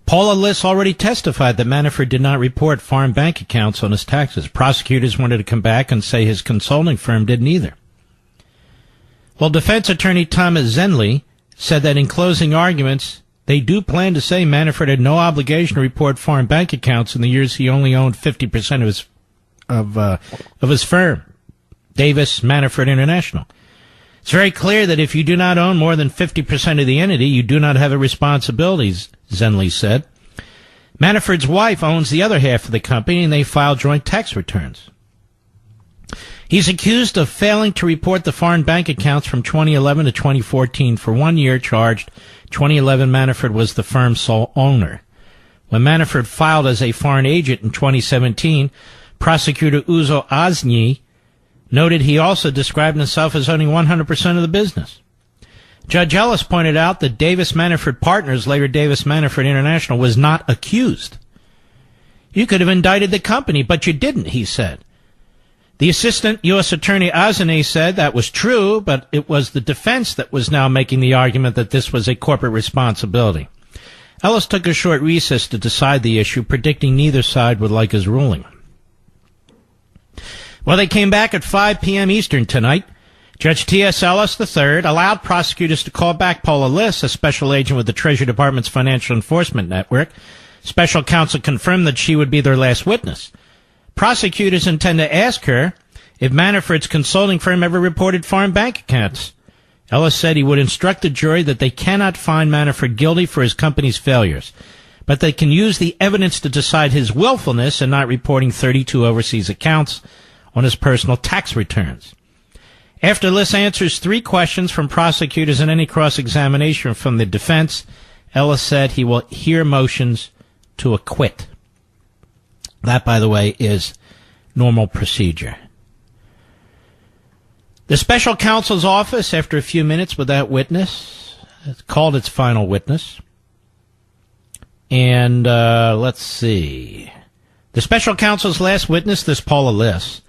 Paula Liss already testified that Manafort did not report foreign bank accounts on his taxes. Prosecutors wanted to come back and say his consulting firm didn't either. Well, defense attorney Thomas Zenley said that in closing arguments, they do plan to say Manafort had no obligation to report foreign bank accounts in the years he only owned 50% of his firm, Davis Manafort International. It's very clear that if you do not own more than 50% of the entity, you do not have a responsibility, Zenley said. Manafort's wife owns the other half of the company, and they file joint tax returns. He's accused of failing to report the foreign bank accounts from 2011 to 2014. For 1 year charged, 2011 Manafort was the firm's sole owner. When Manafort filed as a foreign agent in 2017, prosecutor Uzo Aznyi noted he also described himself as owning 100% of the business. Judge Ellis pointed out that Davis Manafort Partners, later Davis Manafort International, was not accused. You could have indicted the company, but you didn't, he said. The assistant U.S. Attorney Azani said that was true, but it was the defense that was now making the argument that this was a corporate responsibility. Ellis took a short recess to decide the issue, predicting neither side would like his ruling. Well, they came back at 5 p.m. Eastern tonight. Judge T.S. Ellis III allowed prosecutors to call back Paula Liss, a special agent with the Treasury Department's Financial Enforcement Network. Special counsel confirmed that she would be their last witness. Prosecutors intend to ask her if Manafort's consulting firm ever reported foreign bank accounts. Ellis said he would instruct the jury that they cannot find Manafort guilty for his company's failures, but they can use the evidence to decide his willfulness in not reporting 32 overseas accounts on his personal tax returns. After Liss answers 3 questions from prosecutors and any cross-examination from the defense, Ellis said he will hear motions to acquit. That, by the way, is normal procedure. The special counsel's office, after a few minutes with that witness, called its final witness. And let's see. The special counsel's last witness, this Paula Liss,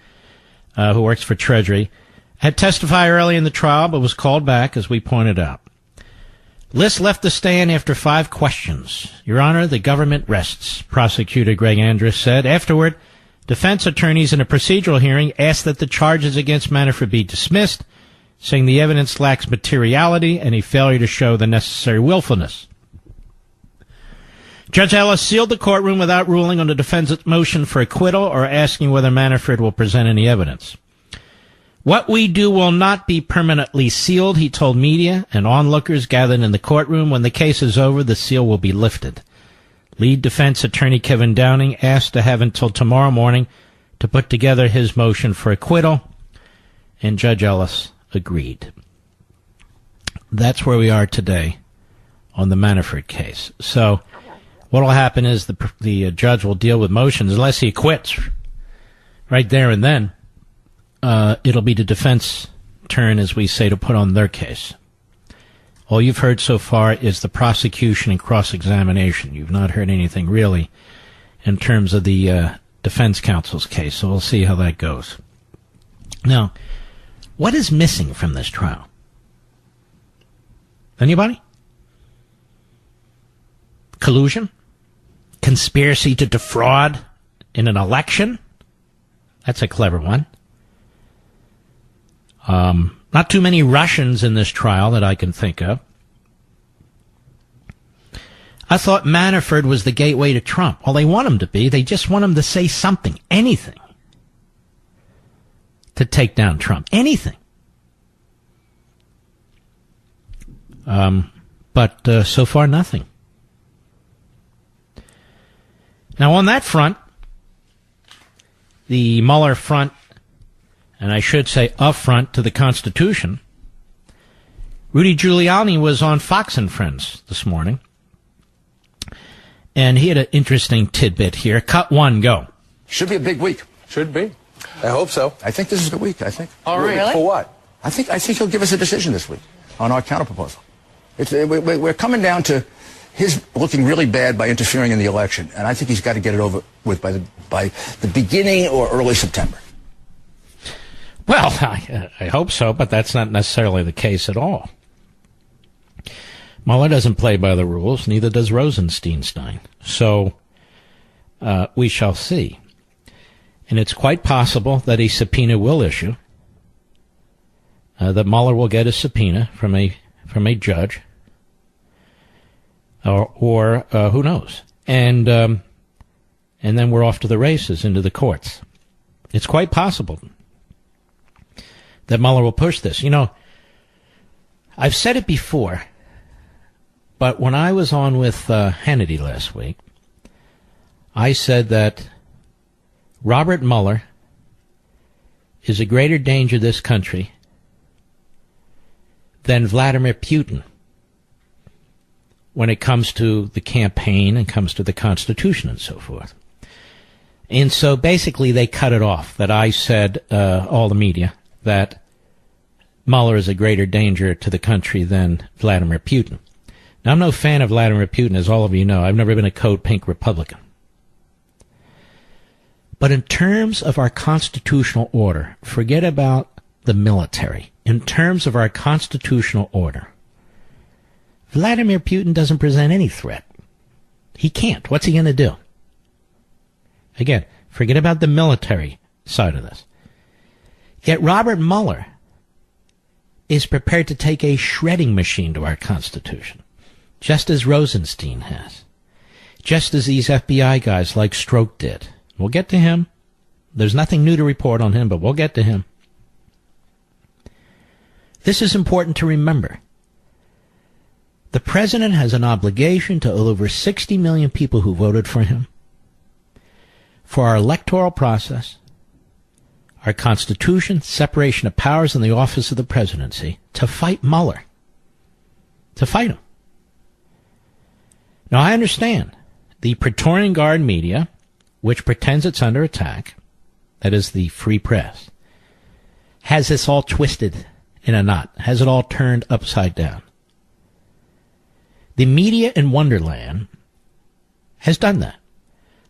who works for Treasury, had testified early in the trial but was called back, as we pointed out. Liss left the stand after 5 questions. Your Honor, the government rests, Prosecutor Greg Andrus said. Afterward, defense attorneys in a procedural hearing asked that the charges against Manafort be dismissed, saying the evidence lacks materiality and a failure to show the necessary willfulness. Judge Ellis sealed the courtroom without ruling on the defendant's motion for acquittal or asking whether Manafort will present any evidence. What we do will not be permanently sealed, he told media and onlookers gathered in the courtroom. When the case is over, the seal will be lifted. Lead defense attorney Kevin Downing asked to have until tomorrow morning to put together his motion for acquittal, and Judge Ellis agreed. That's where we are today on the Manafort case. So what will happen is the judge will deal with motions unless he acquits right there and then. It'll be the defense turn, as we say, to put on their case. All you've heard so far is the prosecution and cross-examination. You've not heard anything really in terms of the defense counsel's case, so we'll see how that goes. Now, what is missing from this trial? Anybody? Collusion? Conspiracy to defraud in an election? That's a clever one. Not too many Russians in this trial that I can think of. I thought Manafort was the gateway to Trump. Well, they want him to be. They just want him to say something, anything, to take down Trump. Anything. But so far, nothing. Now, on that front, the Mueller front, and I should say affront to the Constitution, Rudy Giuliani was on Fox and Friends this morning, and he had an interesting tidbit here. Cut 1, go. Should be a big week. Should be. I hope so. I think this is the week, I think. All right. Really? For what? I think he'll give us a decision this week on our counterproposal. We're coming down to his looking really bad by interfering in the election, and I think he's got to get it over with by the beginning or early September. Well, I hope so, but that's not necessarily the case at all. Mueller doesn't play by the rules, neither does Rosenstein. So we shall see. And it's quite possible that a subpoena will issue, that Mueller will get a subpoena from a judge, or who knows. And then we're off to the races, into the courts. It's quite possible that Mueller will push this. You know, I've said it before, but when I was on with Hannity last week, I said that Robert Mueller is a greater danger to this country than Vladimir Putin when it comes to the campaign and comes to the Constitution and so forth. And so basically they cut it off, that I said, all the media, that Mueller is a greater danger to the country than Vladimir Putin. Now, I'm no fan of Vladimir Putin, as all of you know. I've never been a code pink Republican. But in terms of our constitutional order, forget about the military. In terms of our constitutional order, Vladimir Putin doesn't present any threat. He can't. What's he going to do? Again, forget about the military side of this. Yet Robert Mueller is prepared to take a shredding machine to our Constitution, just as Rosenstein has, just as these FBI guys like Strzok did. We'll get to him. There's nothing new to report on him, but we'll get to him. This is important to remember. The president has an obligation to over 60 million people who voted for him, for our electoral process, our Constitution, separation of powers, and the office of the presidency, to fight Mueller. To fight him. Now, I understand the Praetorian Guard media, which pretends it's under attack, that is the free press, has this all twisted in a knot, has it all turned upside down. The media in Wonderland has done that.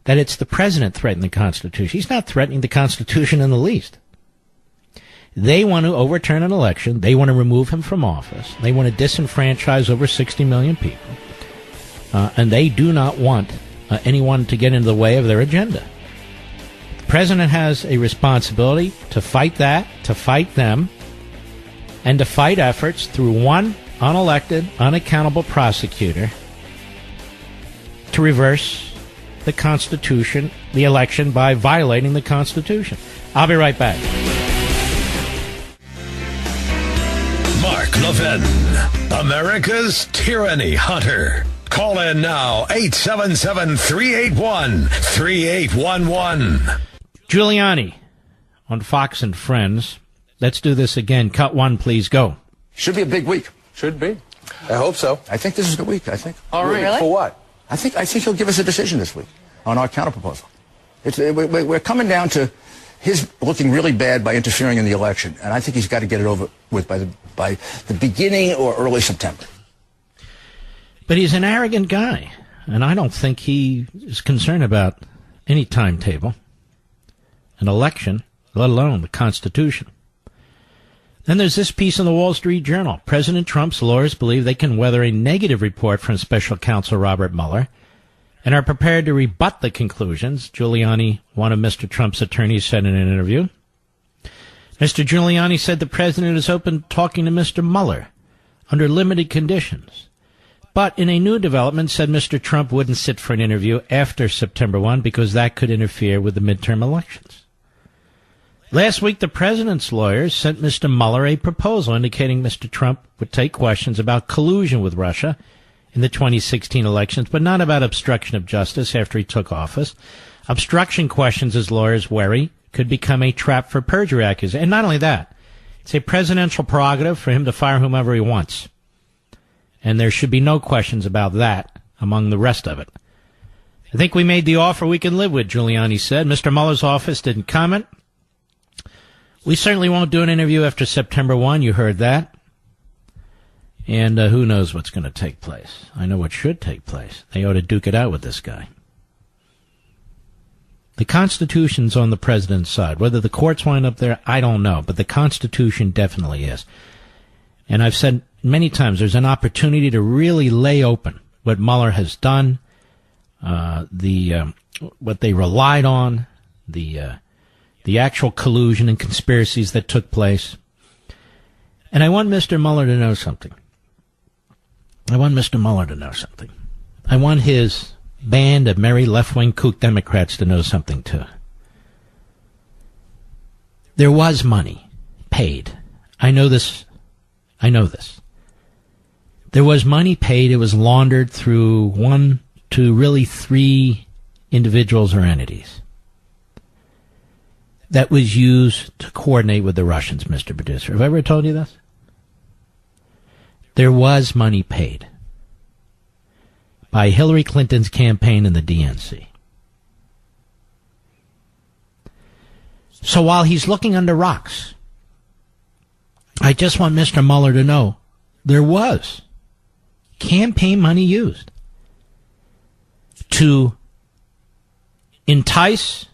That it's the president threatening the Constitution. He's not threatening the Constitution in the least. They want to overturn an election. They want to remove him from office. They want to disenfranchise over 60 million people. And they do not want anyone to get into the way of their agenda. The president has a responsibility to fight that, to fight them, and to fight efforts through one unelected, unaccountable prosecutor to reverse the Constitution, the election, by violating the Constitution. I'll be right back. Mark Levin, America's tyranny hunter. Call in now, 877-381-3811. Giuliani on Fox and Friends. Let's do this again. Cut one, please. Go. Should be a big week. Should be. I hope so. I think this is a good week, I think. All right. Really? For what? I think he'll give us a decision this week on our counterproposal. We're coming down to his looking really bad by interfering in the election, and I think he's got to get it over with by the beginning or early September. But he's an arrogant guy, and I don't think he is concerned about any timetable, an election, let alone the Constitution. Then there's this piece in the Wall Street Journal. President Trump's lawyers believe they can weather a negative report from special counsel Robert Mueller and are prepared to rebut the conclusions, Giuliani, one of Mr. Trump's attorneys, said in an interview. Mr. Giuliani said the president is open to talking to Mr. Mueller under limited conditions. But in a new development, said Mr. Trump wouldn't sit for an interview after September 1 because that could interfere with the midterm elections. Last week, the president's lawyers sent Mr. Mueller a proposal indicating Mr. Trump would take questions about collusion with Russia in the 2016 elections, but not about obstruction of justice after he took office. Obstruction questions, his lawyers worry, could become a trap for perjury accusations. And not only that, it's a presidential prerogative for him to fire whomever he wants. And there should be no questions about that among the rest of it. I think we made the offer we can live with, Giuliani said. Mr. Mueller's office didn't comment. We certainly won't do an interview after September 1. You heard that. And who knows what's going to take place. I know what should take place. They ought to duke it out with this guy. The Constitution's on the president's side. Whether the courts wind up there, I don't know. But the Constitution definitely is. And I've said many times there's an opportunity to really lay open what Mueller has done, what they relied on, the actual collusion and conspiracies that took place. And I want Mr. Mueller to know something. I want his band of merry left-wing kook Democrats to know something, too. There was money paid. I know this. There was money paid. It was laundered through 1 to really 3 individuals or entities that was used to coordinate with the Russians, Mr. Producer. Have I ever told you this? There was money paid by Hillary Clinton's campaign and the DNC. So while he's looking under rocks, I just want Mr. Mueller to know there was campaign money used to entice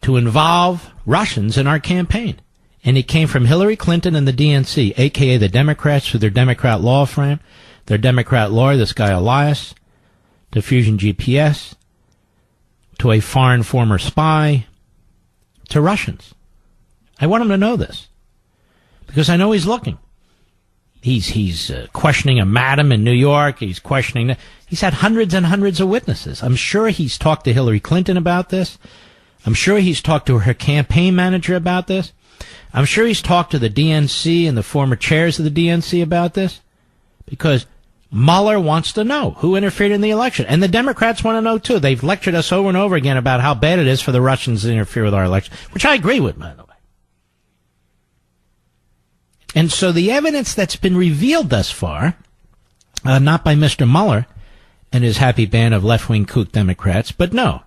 to involve Russians in our campaign. And it came from Hillary Clinton and the DNC, a.k.a. the Democrats through their Democrat law firm, their Democrat lawyer, this guy Elias, to Fusion GPS, to a foreign former spy, to Russians. I want him to know this, because I know he's looking. He's questioning a madam in New York. He's questioning. He's had hundreds and hundreds of witnesses. I'm sure he's talked to Hillary Clinton about this. I'm sure he's talked to her campaign manager about this. I'm sure he's talked to the DNC and the former chairs of the DNC about this, because Mueller wants to know who interfered in the election. And the Democrats want to know, too. They've lectured us over and over again about how bad it is for the Russians to interfere with our election, which I agree with, by the way. And so the evidence that's been revealed thus far, not by Mr. Mueller and his happy band of left-wing kook Democrats, but no,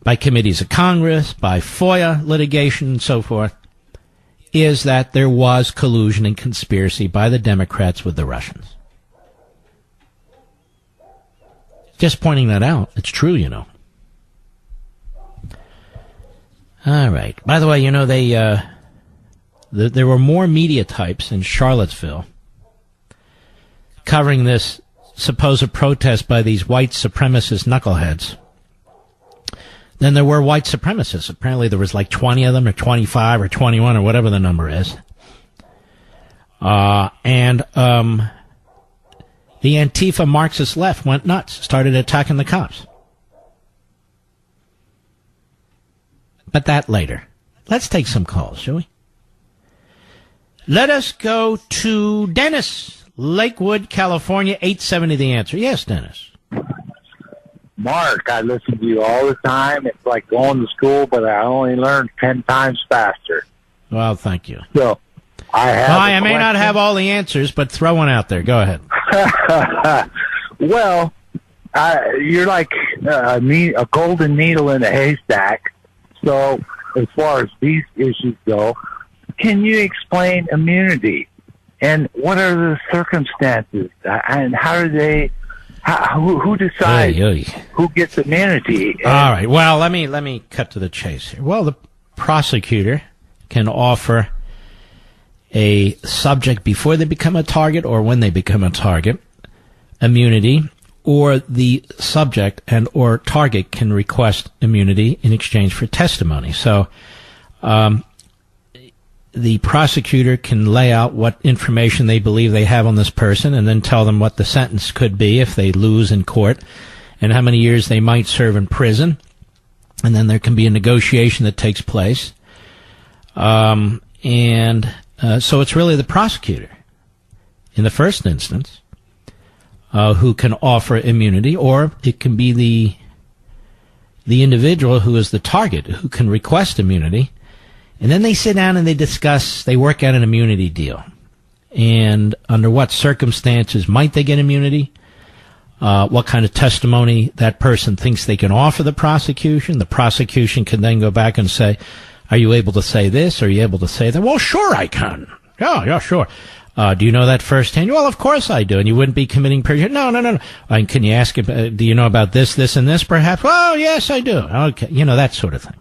by committees of Congress, by FOIA litigation and so forth, is that there was collusion and conspiracy by the Democrats with the Russians. Just pointing that out. It's true, you know. All right. By the way, you know, there were more media types in Charlottesville covering this supposed protest by these white supremacist knuckleheads than there were white supremacists. Apparently there was like 20 of them, or 25, or 21, or whatever the number is. And the Antifa Marxist left went nuts, started attacking the cops. But that later. Let's take some calls, shall we? Let us go to Dennis, Lakewood, California, 870 The Answer. Yes, Dennis. Mark, I listen to you all the time. It's like going to school, but I only learn 10 times faster. Well, thank you. So, I may not have all the answers, but throw one out there. Go ahead. Well, you're like a golden needle in a haystack. So, as far as these issues go, can you explain immunity? And what are the circumstances? And how do they... who decides who gets immunity? All right. Well, let me cut to the chase here. Well, the prosecutor can offer a subject before they become a target or when they become a target immunity, or the subject and or target can request immunity in exchange for testimony. So the prosecutor can lay out what information they believe they have on this person and then tell them what the sentence could be if they lose in court and how many years they might serve in prison. And then there can be a negotiation that takes place. So it's really the prosecutor in the first instance who can offer immunity, or it can be the individual who is the target who can request immunity. And then they sit down and they discuss, they work out an immunity deal. And under what circumstances might they get immunity? What kind of testimony that person thinks they can offer the prosecution. The prosecution can then go back and say, are you able to say this? Are you able to say that? Well, sure I can. Yeah, sure. Do you know that firsthand? Well, of course I do. And you wouldn't be committing perjury? No. And can you ask him, do you know about this, and this perhaps? Oh, yes, I do. Okay. You know, that sort of thing.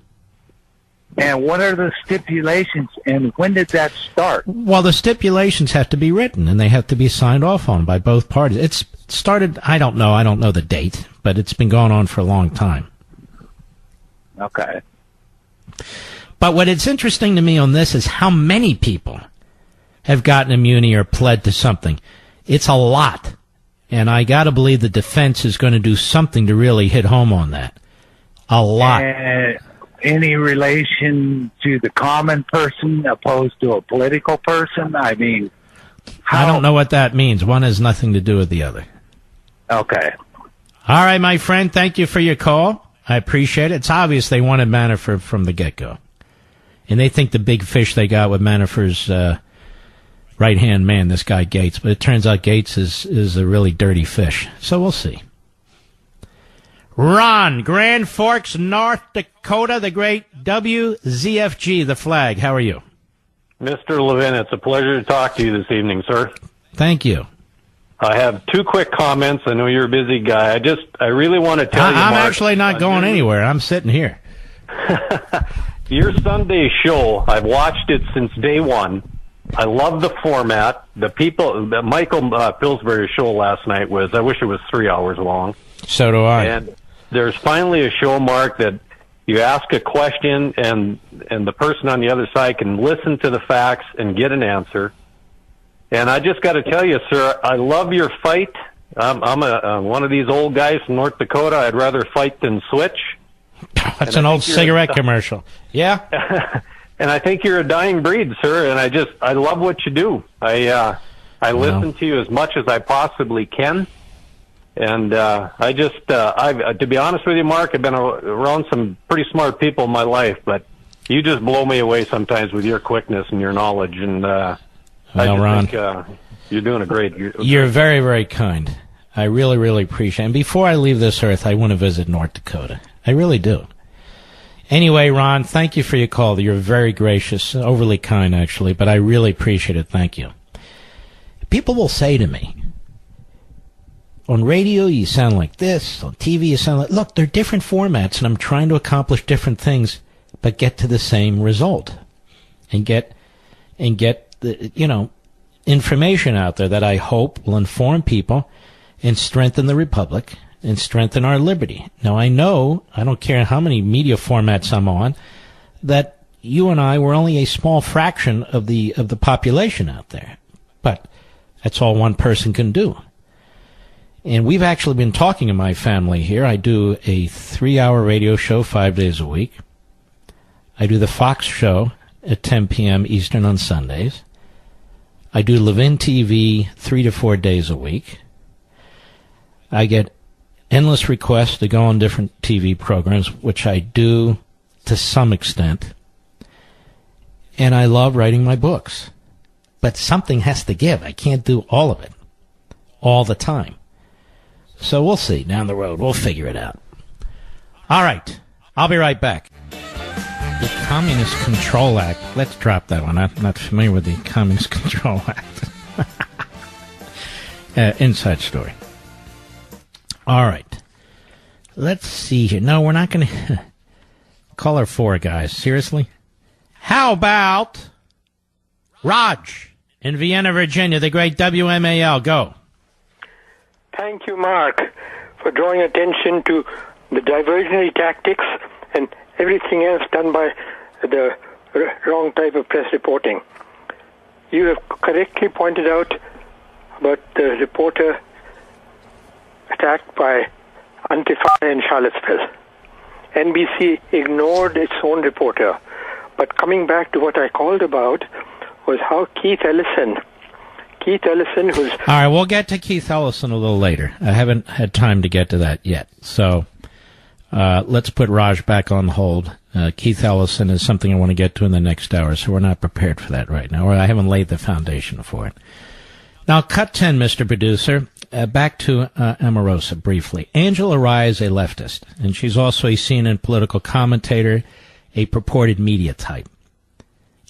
And what are the stipulations, and when did that start? Well, the stipulations have to be written, and they have to be signed off on by both parties. It's started, I don't know the date, but it's been going on for a long time. Okay. But what is interesting to me on this is how many people have gotten immunity or pled to something. It's a lot. And I got to believe the defense is going to do something to really hit home on that. A lot. Any relation to the common person opposed to a political person? I mean, I don't know what that means. One has nothing to do with the other. Okay. All right, my friend. Thank you for your call. I appreciate it. It's obvious they wanted Manafort from the get-go. And they think the big fish they got with Manafort's right-hand man, this guy Gates. But it turns out Gates is a really dirty fish. So we'll see. Ron, Grand Forks, North Dakota, the great WZFG, the flag. How are you? Mr. Levin, it's a pleasure to talk to you this evening, sir. Thank you. I have two quick comments. I know you're a busy guy. I really want to tell you, I'm Mark, actually not going anywhere. I'm sitting here. Your Sunday show, I've watched it since day one. I love the format. The people, the Michael Pillsbury's show last night was, I wish it was 3 hours long. So do I. And there's finally a show, Mark, that you ask a question and the person on the other side can listen to the facts and get an answer. And I just got to tell you, sir, I love your fight. I'm one of these old guys from North Dakota. I'd rather fight than switch. That's an old cigarette commercial. Yeah. And I think you're a dying breed, sir. And I love what you do. I listen to you as much as I possibly can. And to be honest with you, Mark, I've been around some pretty smart people in my life, but you just blow me away sometimes with your quickness and your knowledge. And Ron, think you're doing a great. You're very, very kind. I really, really appreciate it. And before I leave this earth, I want to visit North Dakota. I really do. Anyway, Ron, thank you for your call. You're very gracious, overly kind, actually, but I really appreciate it. Thank you. People will say to me, on radio, you sound like this. On TV, you sound like... Look, they're different formats, and I'm trying to accomplish different things, but get to the same result. And get the, information out there that I hope will inform people and strengthen the Republic and strengthen our liberty. Now, I know, I don't care how many media formats I'm on, that you and I were only a small fraction of the population out there. But that's all one person can do. And we've actually been talking in my family here. I do a 3-hour radio show 5 days a week. I do the Fox show at 10 p.m. Eastern on Sundays. I do LEVIN TV 3 to 4 days a week. I get endless requests to go on different TV programs, which I do to some extent. And I love writing my books. But something has to give. I can't do all of it all the time. So we'll see down the road. We'll figure it out. All right. I'll be right back. The Communist Control Act. Let's drop that one. I'm not familiar with the Communist Control Act. Inside story. All right. Let's see here. No, we're not going to... Caller 4, guys. Seriously? How about Raj in Vienna, Virginia, the great WMAL? Go. Thank you, Mark, for drawing attention to the diversionary tactics and everything else done by the wrong type of press reporting. You have correctly pointed out about the reporter attacked by Antifa in Charlottesville. NBC ignored its own reporter. But coming back to what I called about was how Keith Ellison, who's... All right, we'll get to Keith Ellison a little later. I haven't had time to get to that yet. So let's put Raj back on hold. Keith Ellison is something I want to get to in the next hour, so we're not prepared for that right now, or I haven't laid the foundation for it. Now, cut 10, Mr. Producer. Back to Omarosa briefly. Angela Rye is a leftist, and she's also a CNN political commentator, a purported media type.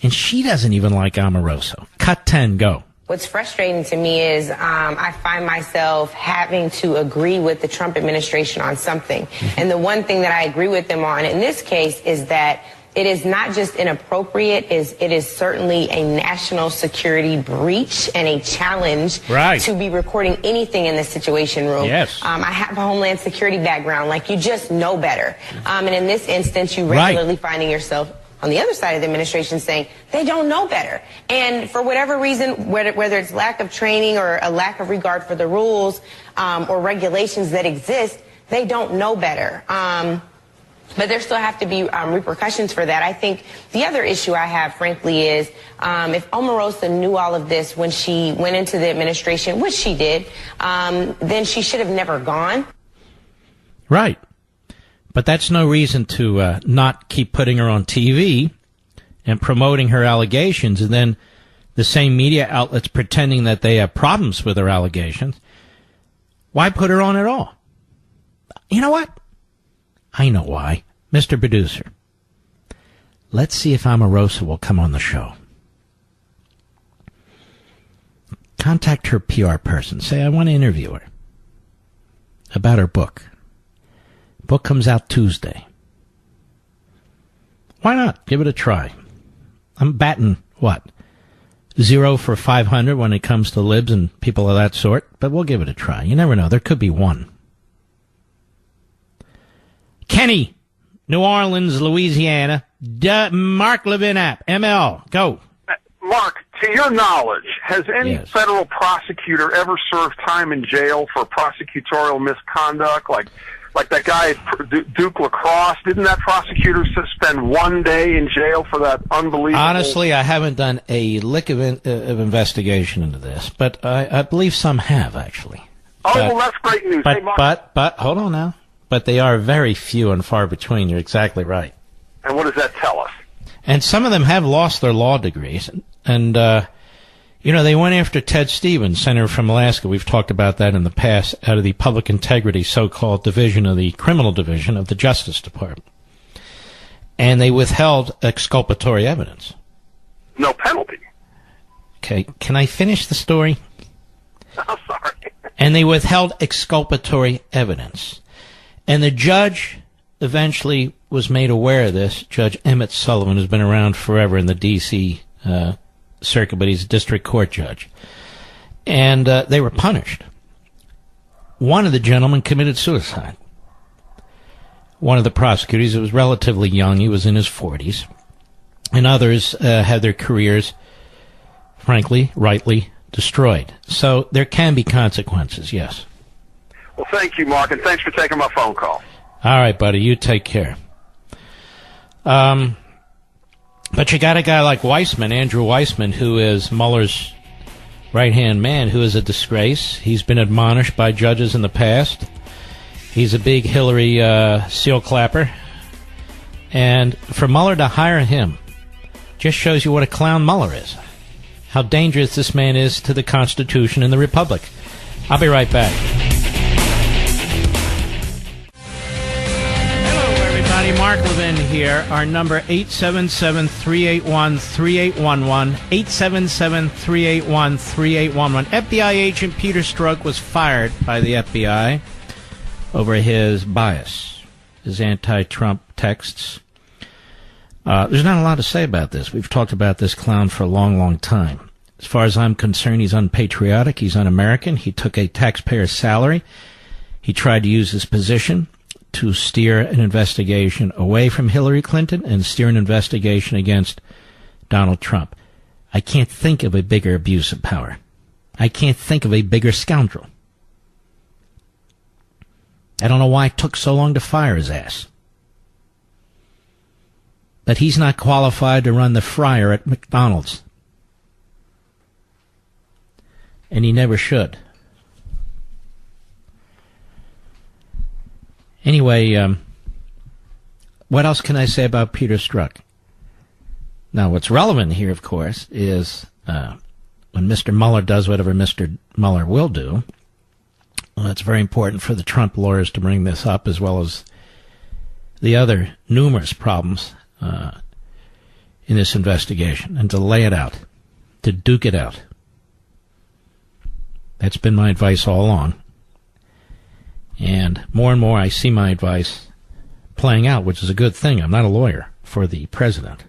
And she doesn't even like Omarosa. Cut 10, go. What's frustrating to me is I find myself having to agree with the Trump administration on something. And the one thing that I agree with them on in this case is that it is not just inappropriate, it is certainly a national security breach and a challenge to be recording anything in the Situation Room. Yes. I have a Homeland Security background. Like, you just know better. And in this instance, you regularly finding yourself on the other side of the administration saying they don't know better. And for whatever reason, whether it's lack of training or a lack of regard for the rules or regulations that exist, they don't know better. But there still have to be repercussions for that. I think the other issue I have, frankly, is if Omarosa knew all of this when she went into the administration, which she did, then she should have never gone. Right. But that's no reason to not keep putting her on TV and promoting her allegations, and then the same media outlets pretending that they have problems with her allegations. Why put her on at all? You know what? I know why. Mr. Producer, let's see if Omarosa will come on the show. Contact her PR person. Say, I want to interview her about her book. Book comes out Tuesday. Why not? Give it a try. I'm batting, 0 for 500 when it comes to libs and people of that sort, but we'll give it a try. You never know. There could be one. Kenny, New Orleans, Louisiana. Mark Levin app. ML, go. Mark, to your knowledge, has any federal prosecutor ever served time in jail for prosecutorial misconduct? Like that guy Duke Lacrosse, didn't that prosecutor spend 1 day in jail for that unbelievable... Honestly, I haven't done a lick of investigation into this, but I believe some have, actually. Oh, well, that's great news. But, hey, Mark, but, hold on now. But they are very few and far between. You're exactly right. and what does that tell us? And some of them have lost their law degrees. And they went after Ted Stevens, senator from Alaska. We've talked about that in the past, out of the public integrity so-called division of the criminal division of the Justice Department. And they withheld exculpatory evidence. No penalty. Okay, can I finish the story? I'm sorry. And they withheld exculpatory evidence. And the judge eventually was made aware of this. Judge Emmett Sullivan has been around forever in the D.C. circuit, but he's a district court judge. And they were punished. One of the gentlemen committed suicide. One of the prosecutors was relatively young. He was in his 40s. And others had their careers, frankly, rightly destroyed. So there can be consequences, yes. Well, thank you, Mark, and thanks for taking my phone call. All right, buddy, you take care. But you got a guy like Weissman, Andrew Weissman, who is Mueller's right-hand man, who is a disgrace. He's been admonished by judges in the past. He's a big Hillary seal clapper. And for Mueller to hire him just shows you what a clown Mueller is. How dangerous this man is to the Constitution and the Republic. I'll be right back. Hello, everybody. Mark Levin here. Our number, 877-381-3811. 877-381-3811. FBI agent Peter Strzok was fired by the FBI over his bias, his anti-Trump texts. There's not a lot to say about this. We've talked about this clown for a long, long time. As far as I'm concerned, he's unpatriotic. He's un-American. He took a taxpayer's salary. He tried to use his position to steer an investigation away from Hillary Clinton and steer an investigation against Donald Trump. I can't think of a bigger abuse of power. I can't think of a bigger scoundrel. I don't know why it took so long to fire his ass. But he's not qualified to run the fryer at McDonald's. And he never should. Anyway, what else can I say about Peter Strzok? Now, what's relevant here, of course, is when Mr. Mueller does whatever Mr. Mueller will do, it's very important for the Trump lawyers to bring this up, as well as the other numerous problems in this investigation, and to lay it out, to duke it out. That's been my advice all along. And more I see my advice playing out, which is a good thing. I'm not a lawyer for the president.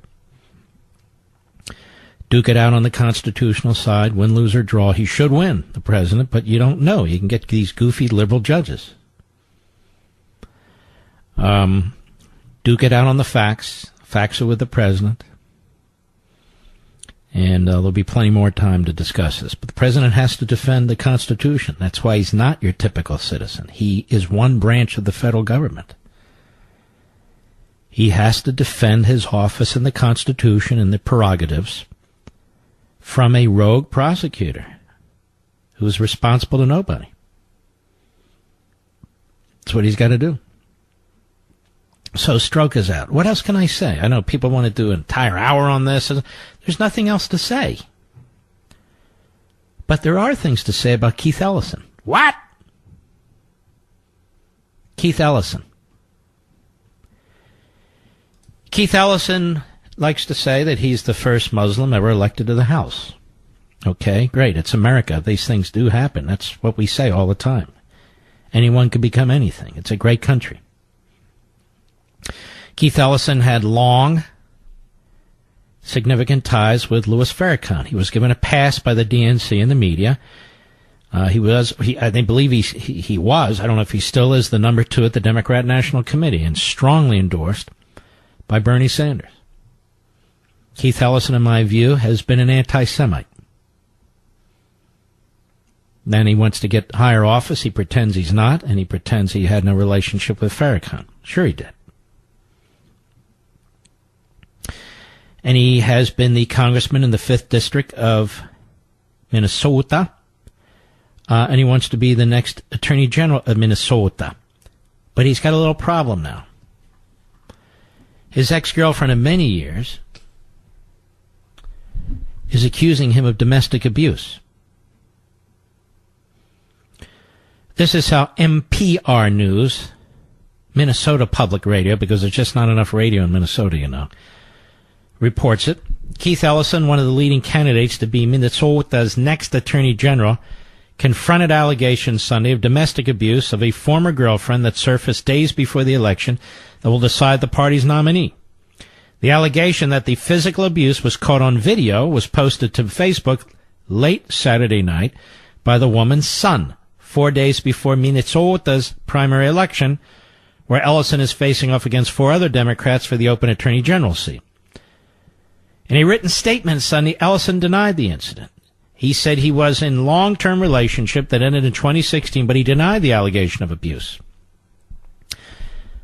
Duke it out on the constitutional side, win, lose, or draw. He should win, the president, but you don't know. You can get these goofy liberal judges. Duke it out on the facts. Facts are with the president. And there'll be plenty more time to discuss this. But the president has to defend the Constitution. That's why he's not your typical citizen. He is one branch of the federal government. He has to defend his office and the Constitution and the prerogatives from a rogue prosecutor who's responsible to nobody. That's what he's got to do. So Strzok is out. What else can I say? I know people want to do an entire hour on this. There's nothing else to say. But there are things to say about Keith Ellison. What? Keith Ellison. Keith Ellison likes to say that he's the first Muslim ever elected to the House. Okay, great. It's America. These things do happen. That's what we say all the time. Anyone can become anything. It's a great country. Keith Ellison had long significant ties with Louis Farrakhan. He was given a pass by the DNC and the media. I believe he was, I don't know if he still is, the number 2 at the Democrat National Committee, and strongly endorsed by Bernie Sanders. Keith Ellison, in my view, has been an anti-Semite. Then he wants to get higher office. He pretends he's not, and he pretends he had no relationship with Farrakhan. Sure he did. And he has been the congressman in the 5th District of Minnesota, and he wants to be the next Attorney General of Minnesota. But he's got a little problem now. His ex-girlfriend of many years is accusing him of domestic abuse. This is how NPR News, Minnesota Public Radio, because there's just not enough radio in Minnesota, you know, reports it. Keith Ellison, one of the leading candidates to be Minnesota's next Attorney General, confronted allegations Sunday of domestic abuse of a former girlfriend that surfaced days before the election that will decide the party's nominee. The allegation that the physical abuse was caught on video was posted to Facebook late Saturday night by the woman's son, 4 days before Minnesota's primary election, where Ellison is facing off against 4 other Democrats for the open Attorney General seat. In a written statement Sunday, Ellison denied the incident. He said he was in a long-term relationship that ended in 2016, but he denied the allegation of abuse.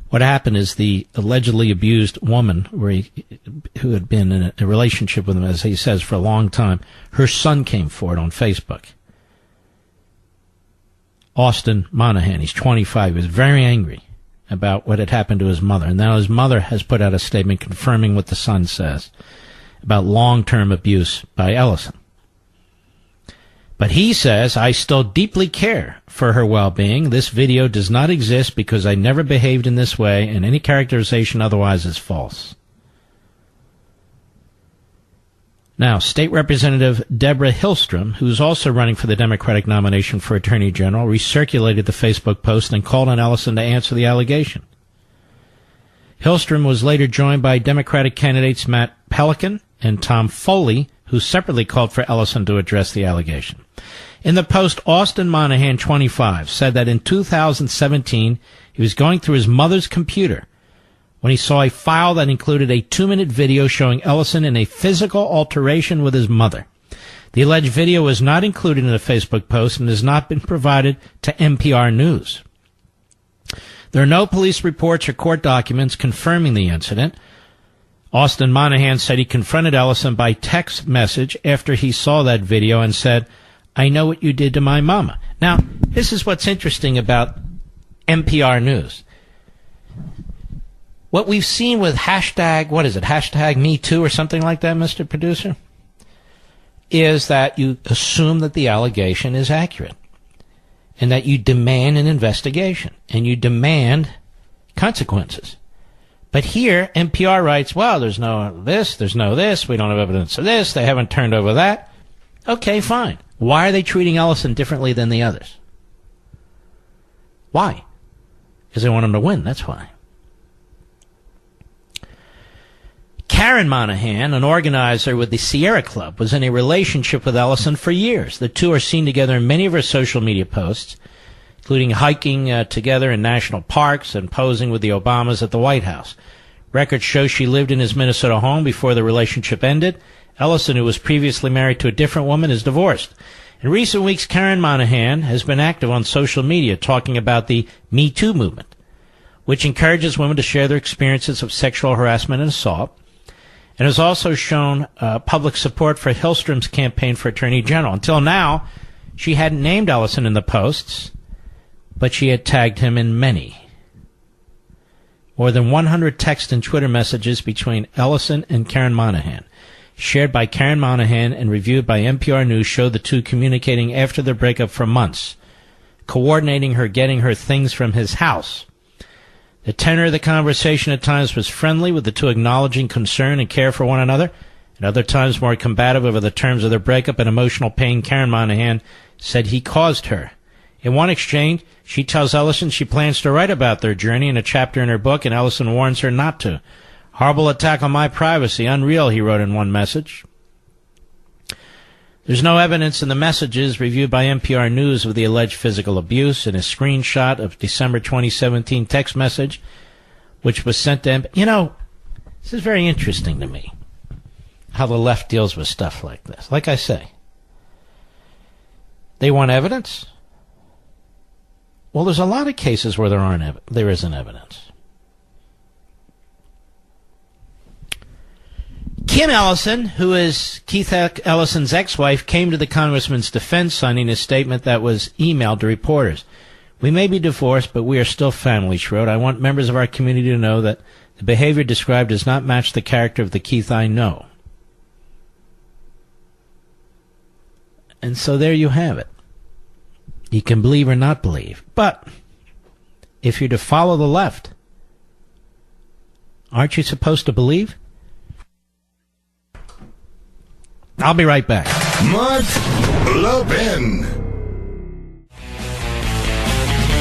What happened is the allegedly abused woman, who had been in a relationship with him, as he says, for a long time, her son came forward on Facebook. Austin Monahan, he's 25, he was very angry about what had happened to his mother. And now his mother has put out a statement confirming what the son says about long-term abuse by Ellison. But he says, I still deeply care for her well-being. This video does not exist because I never behaved in this way, and any characterization otherwise is false. Now, State Representative Deborah Hillstrom, who's also running for the Democratic nomination for Attorney General, recirculated the Facebook post and called on Ellison to answer the allegation. Hillstrom was later joined by Democratic candidates Matt Pelican and Tom Foley, who separately called for Ellison to address the allegation. In the post, Austin Monahan, 25, said that in 2017 he was going through his mother's computer when he saw a file that included a 2-minute video showing Ellison in a physical alteration with his mother. The alleged video was not included in the Facebook post and has not been provided to NPR News. There are no police reports or court documents confirming the incident. Austin Monahan said he confronted Ellison by text message after he saw that video and said, I know what you did to my mama. Now, this is what's interesting about NPR News. What we've seen with hashtag Me Too or something like that, Mr. Producer, is that you assume that the allegation is accurate and that you demand an investigation and you demand consequences. But here, NPR writes, well, there's no this, we don't have evidence of this, they haven't turned over that. Okay, fine. Why are they treating Ellison differently than the others? Why? Because they want him to win, that's why. Karen Monahan, an organizer with the Sierra Club, was in a relationship with Ellison for years. The two are seen together in many of her social media posts, including hiking together in national parks and posing with the Obamas at the White House. Records show she lived in his Minnesota home before the relationship ended. Ellison, who was previously married to a different woman, is divorced. In recent weeks, Karen Monahan has been active on social media talking about the Me Too movement, which encourages women to share their experiences of sexual harassment and assault, and has also shown public support for Hillstrom's campaign for Attorney General. Until now, she hadn't named Ellison in the posts, but she had tagged him in many. More than 100 text and Twitter messages between Ellison and Karen Monahan, shared by Karen Monahan and reviewed by NPR News, showed the two communicating after their breakup for months, coordinating her getting her things from his house. The tenor of the conversation at times was friendly, with the two acknowledging concern and care for one another, at other times more combative over the terms of their breakup and emotional pain Karen Monahan said he caused her. In one exchange, she tells Ellison she plans to write about their journey in a chapter in her book, and Ellison warns her not to. Horrible attack on my privacy. Unreal, he wrote in one message. There's no evidence in the messages reviewed by NPR News of the alleged physical abuse. In a screenshot of December 2017 text message, which was sent to him. You know, this is very interesting to me, how the left deals with stuff like this. Like I say, they want evidence. Well, there's a lot of cases where there isn't evidence. Kim Ellison, who is Keith Ellison's ex-wife, came to the congressman's defense, signing a statement that was emailed to reporters. We may be divorced, but we are still family, she wrote. I want members of our community to know that the behavior described does not match the character of the Keith I know. And so there you have it. You can believe or not believe. But if you're to follow the left, aren't you supposed to believe? I'll be right back. Mark Levin.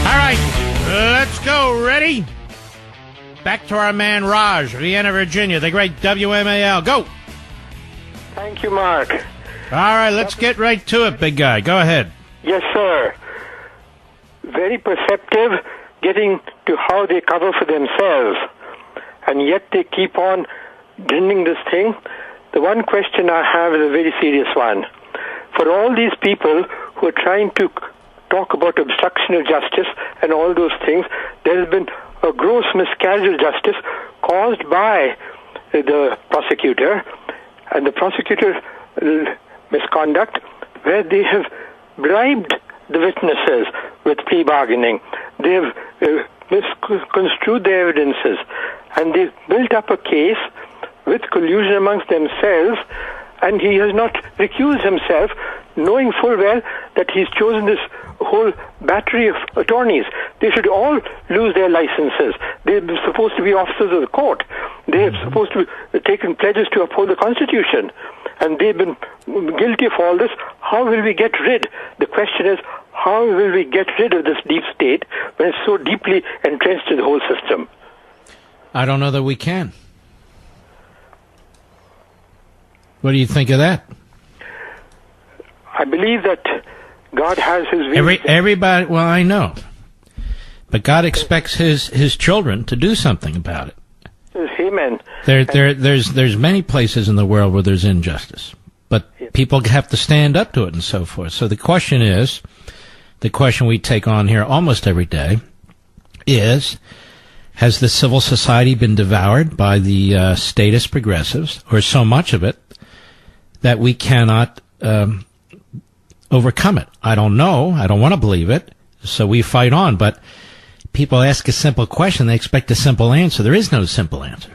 All right, let's go. Ready? Back to our man Raj, Vienna, Virginia, the great WMAL. Go. Thank you, Mark. All right, let's get right to it, big guy. Go ahead. Yes, sir. Very perceptive, getting to how they cover for themselves. And yet they keep on drilling this thing. The one question I have is a very serious one. For all these people who are trying to talk about obstruction of justice and all those things, there has been a gross miscarriage of justice caused by the prosecutor and the prosecutor misconduct, where they have bribed the witnesses with plea bargaining. They have misconstrued the evidences, and they've built up a case with collusion amongst themselves, and he has not recused himself, knowing full well that he's chosen this whole battery of attorneys. They should all lose their licenses. They're supposed to be officers of the court. They're supposed to have taken pledges to uphold the Constitution. And they've been guilty of all this. How will we get rid? The question is, how will we get rid of this deep state when it's so deeply entrenched in the whole system? I don't know that we can. What do you think of that? I believe that God has his way. Everybody, well, I know. But God expects his children to do something about it. Amen. There's many places in the world where there's injustice, but people have to stand up to it and so forth. So the question is, the question we take on here almost every day is, has the civil society been devoured by the statist progressives, or so much of it that we cannot overcome it? I don't know. I don't want to believe it. So we fight on, but people ask a simple question, they expect a simple answer. There is no simple answer.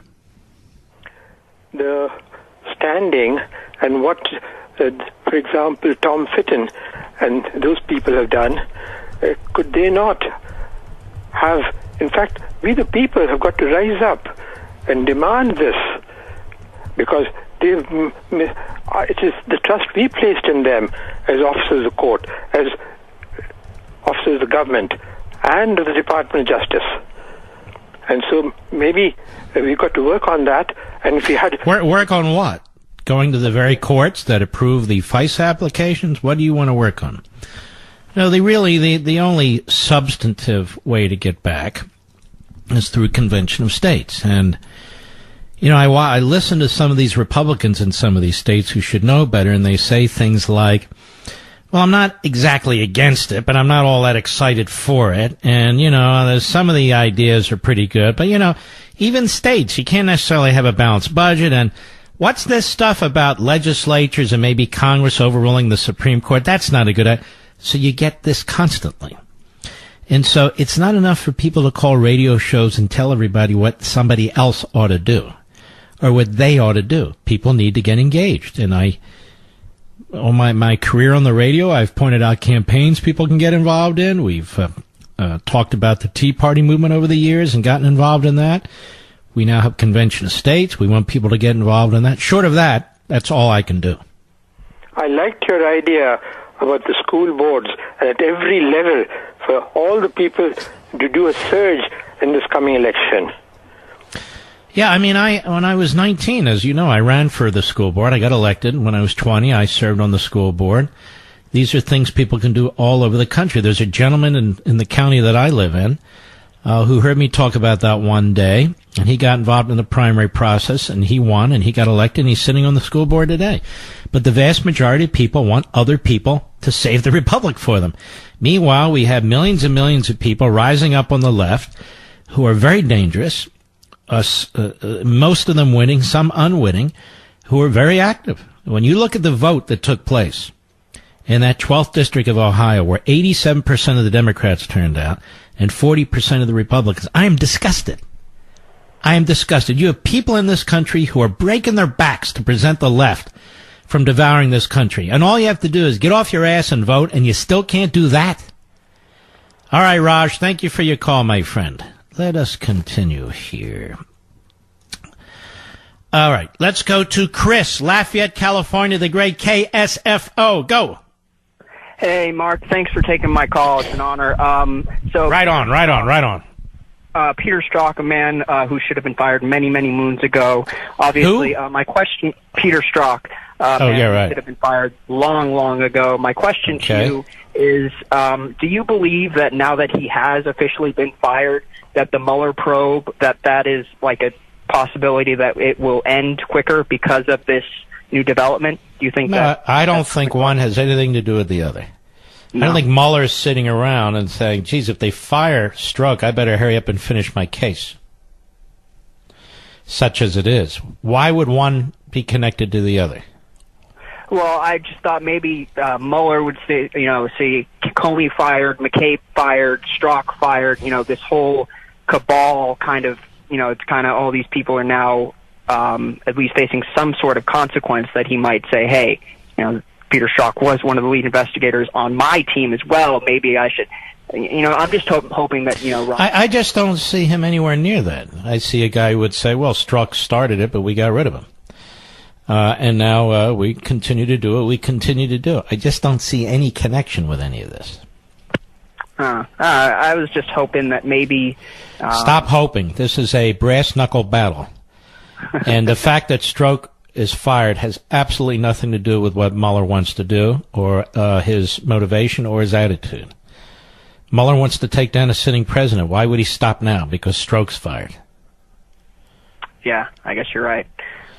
The standing and what, for example, Tom Fitton and those people have done, could they not have, in fact, we the people have got to rise up and demand this, because it is the trust we placed in them as officers of the court, as officers of the government, and of the Department of Justice. And so maybe we've got to work on that. And if we had... Work on what? Going to the very courts that approve the FICE applications? What do you want to work on? No, the only substantive way to get back is through Convention of States. And, you know, I listen to some of these Republicans in some of these states who should know better, and they say things like, well, I'm not exactly against it, but I'm not all that excited for it. And, you know, there's some of the ideas are pretty good. But, you know, even states, you can't necessarily have a balanced budget. And what's this stuff about legislatures and maybe Congress overruling the Supreme Court? That's not a good idea. So you get this constantly. And so it's not enough for people to call radio shows and tell everybody what somebody else ought to do or what they ought to do. People need to get engaged. And on my career on the radio, I've pointed out campaigns people can get involved in. We've talked about the Tea Party movement over the years and gotten involved in that. We now have Convention of States. We want people to get involved in that. Short of that, that's all I can do. I liked your idea about the school boards, and at every level for all the people to do a surge in this coming election. Yeah, I mean, when I was 19, as you know, I ran for the school board. I got elected. When I was 20, I served on the school board. These are things people can do all over the country. There's a gentleman in the county that I live in who heard me talk about that one day, and he got involved in the primary process, and he won, and he got elected, and he's sitting on the school board today. But the vast majority of people want other people to save the republic for them. Meanwhile, we have millions and millions of people rising up on the left who are very dangerous, most of them winning, some unwitting, who are very active. When you look at the vote that took place in that 12th district of Ohio, where 87% of the Democrats turned out and 40% of the Republicans, I am disgusted. I am disgusted. You have people in this country who are breaking their backs to prevent the left from devouring this country. And all you have to do is get off your ass and vote, and you still can't do that. All right, Raj, thank you for your call, my friend. Let us continue here. All right, let's go to Chris, Lafayette, California, the great KSFO. Go. Hey, Mark, thanks for taking my call. It's an honor. Right on. Peter Strzok, a man who should have been fired many, many moons ago. Obviously, my question, Peter Strzok, who should have been fired long, long ago. My question to you is, do you believe that now that he has officially been fired, that the Mueller probe, that is like a possibility that it will end quicker because of this new development? Do you think that? I don't think one has anything to do with the other. No. I don't think Mueller's sitting around and saying, geez, if they fire Strzok, I better hurry up and finish my case. Such as it is. Why would one be connected to the other? Well, I just thought maybe Mueller would say Comey fired, McCabe fired, Strzok fired, this whole cabal kind of, it's kind of all these people are now at least facing some sort of consequence that he might say, hey, Peter Strzok was one of the lead investigators on my team as well. Maybe I should, I'm just hoping that, Ron. I just don't see him anywhere near that. I see a guy who would say, well, Strzok started it, but we got rid of him. And now we continue to do it. I just don't see any connection with any of this. I was just hoping that maybe... Stop hoping. This is a brass-knuckle battle. And the fact that Strzok is fired has absolutely nothing to do with what Mueller wants to do or his motivation or his attitude. Mueller wants to take down a sitting president. Why would he stop now? Because Strzok's fired. Yeah, I guess you're right.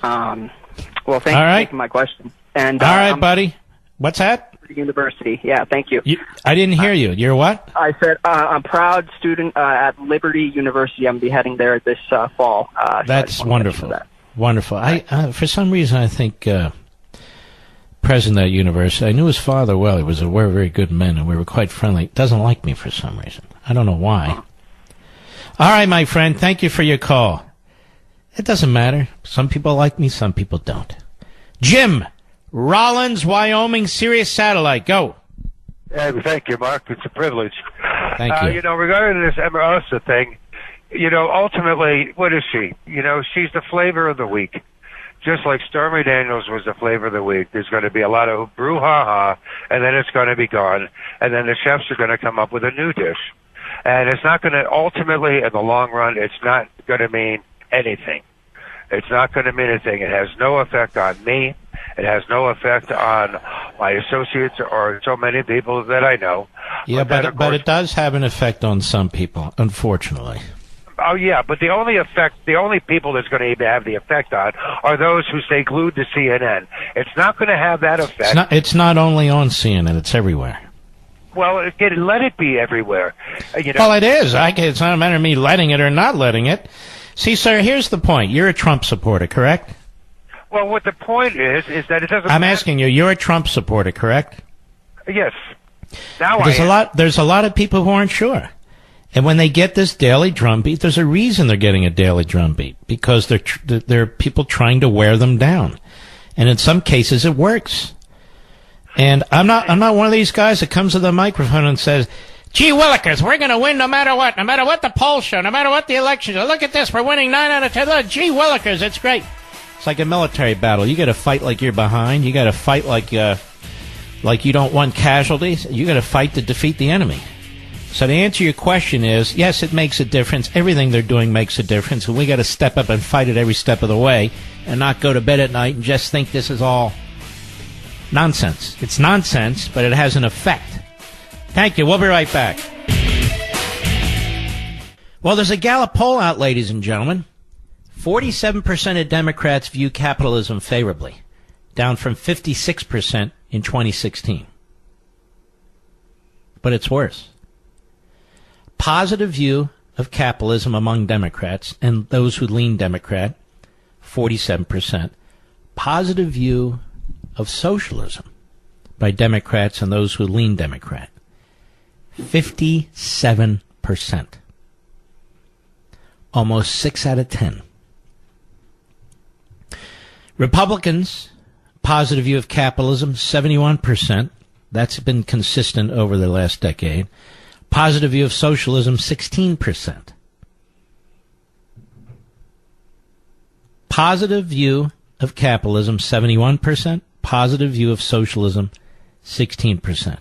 Well, thanks for taking my question. And all right, buddy. What's that? University. Yeah, thank you. I didn't hear you. You're what? I said I'm a proud student at Liberty University. I'm be heading there this fall. That's wonderful. Wonderful. I for some reason, I think president of that university, I knew his father well. He was a very, very good man, and we were quite friendly. Doesn't like me for some reason. I don't know why. All right, my friend. Thank you for your call. It doesn't matter. Some people like me, some people don't. Jim, Rollins, Wyoming, Sirius Satellite. Go. Thank you, Mark. It's a privilege. Thank you. Regarding this Omarosa thing, ultimately, what is she? She's the flavor of the week. Just like Stormy Daniels was the flavor of the week. There's going to be a lot of brouhaha, and then it's going to be gone, and then the chefs are going to come up with a new dish. And it's not going to, ultimately, in the long run, it's not going to mean anything. It's not going to mean anything. It has no effect on me. It has no effect on my associates or so many people that I know. Yeah, but it does have an effect on some people, unfortunately. Oh, yeah, but the only people that's going to even have the effect on are those who stay glued to CNN. It's not going to have that effect. It's not only on CNN. It's everywhere. Well, let it be everywhere. Well, it is. It's not a matter of me letting it or not letting it. See, sir, here's the point. You're a Trump supporter, correct? Well, what the point is that it doesn't I'm matter. asking you, you're a Trump supporter, correct? Yes. Now there's a lot of people who aren't sure. And when they get this daily drumbeat, there's a reason they're getting a daily drumbeat, because there are people trying to wear them down. And in some cases it works. And I'm not one of these guys that comes to the microphone and says, gee willikers, we're going to win no matter what the polls show, no matter what the elections are. Look at this, we're winning 9 out of 10. Look, gee willikers, it's great. It's like a military battle. You got to fight like you're behind. You got to fight like you don't want casualties. You got to fight to defeat the enemy. So to answer your question is, yes, it makes a difference. Everything they're doing makes a difference, and we got to step up and fight it every step of the way and not go to bed at night and just think this is all nonsense. It's nonsense, but it has an effect. Thank you. We'll be right back. Well, there's a Gallup poll out, ladies and gentlemen. 47% of Democrats view capitalism favorably, down from 56% in 2016. But it's worse. Positive view of capitalism among Democrats and those who lean Democrat, 47%. Positive view of socialism by Democrats and those who lean Democrat, 57%. Almost 6 out of 10. Republicans, positive view of capitalism, 71%. That's been consistent over the last decade. Positive view of socialism, 16%. Positive view of capitalism, 71%. Positive view of socialism, 16%.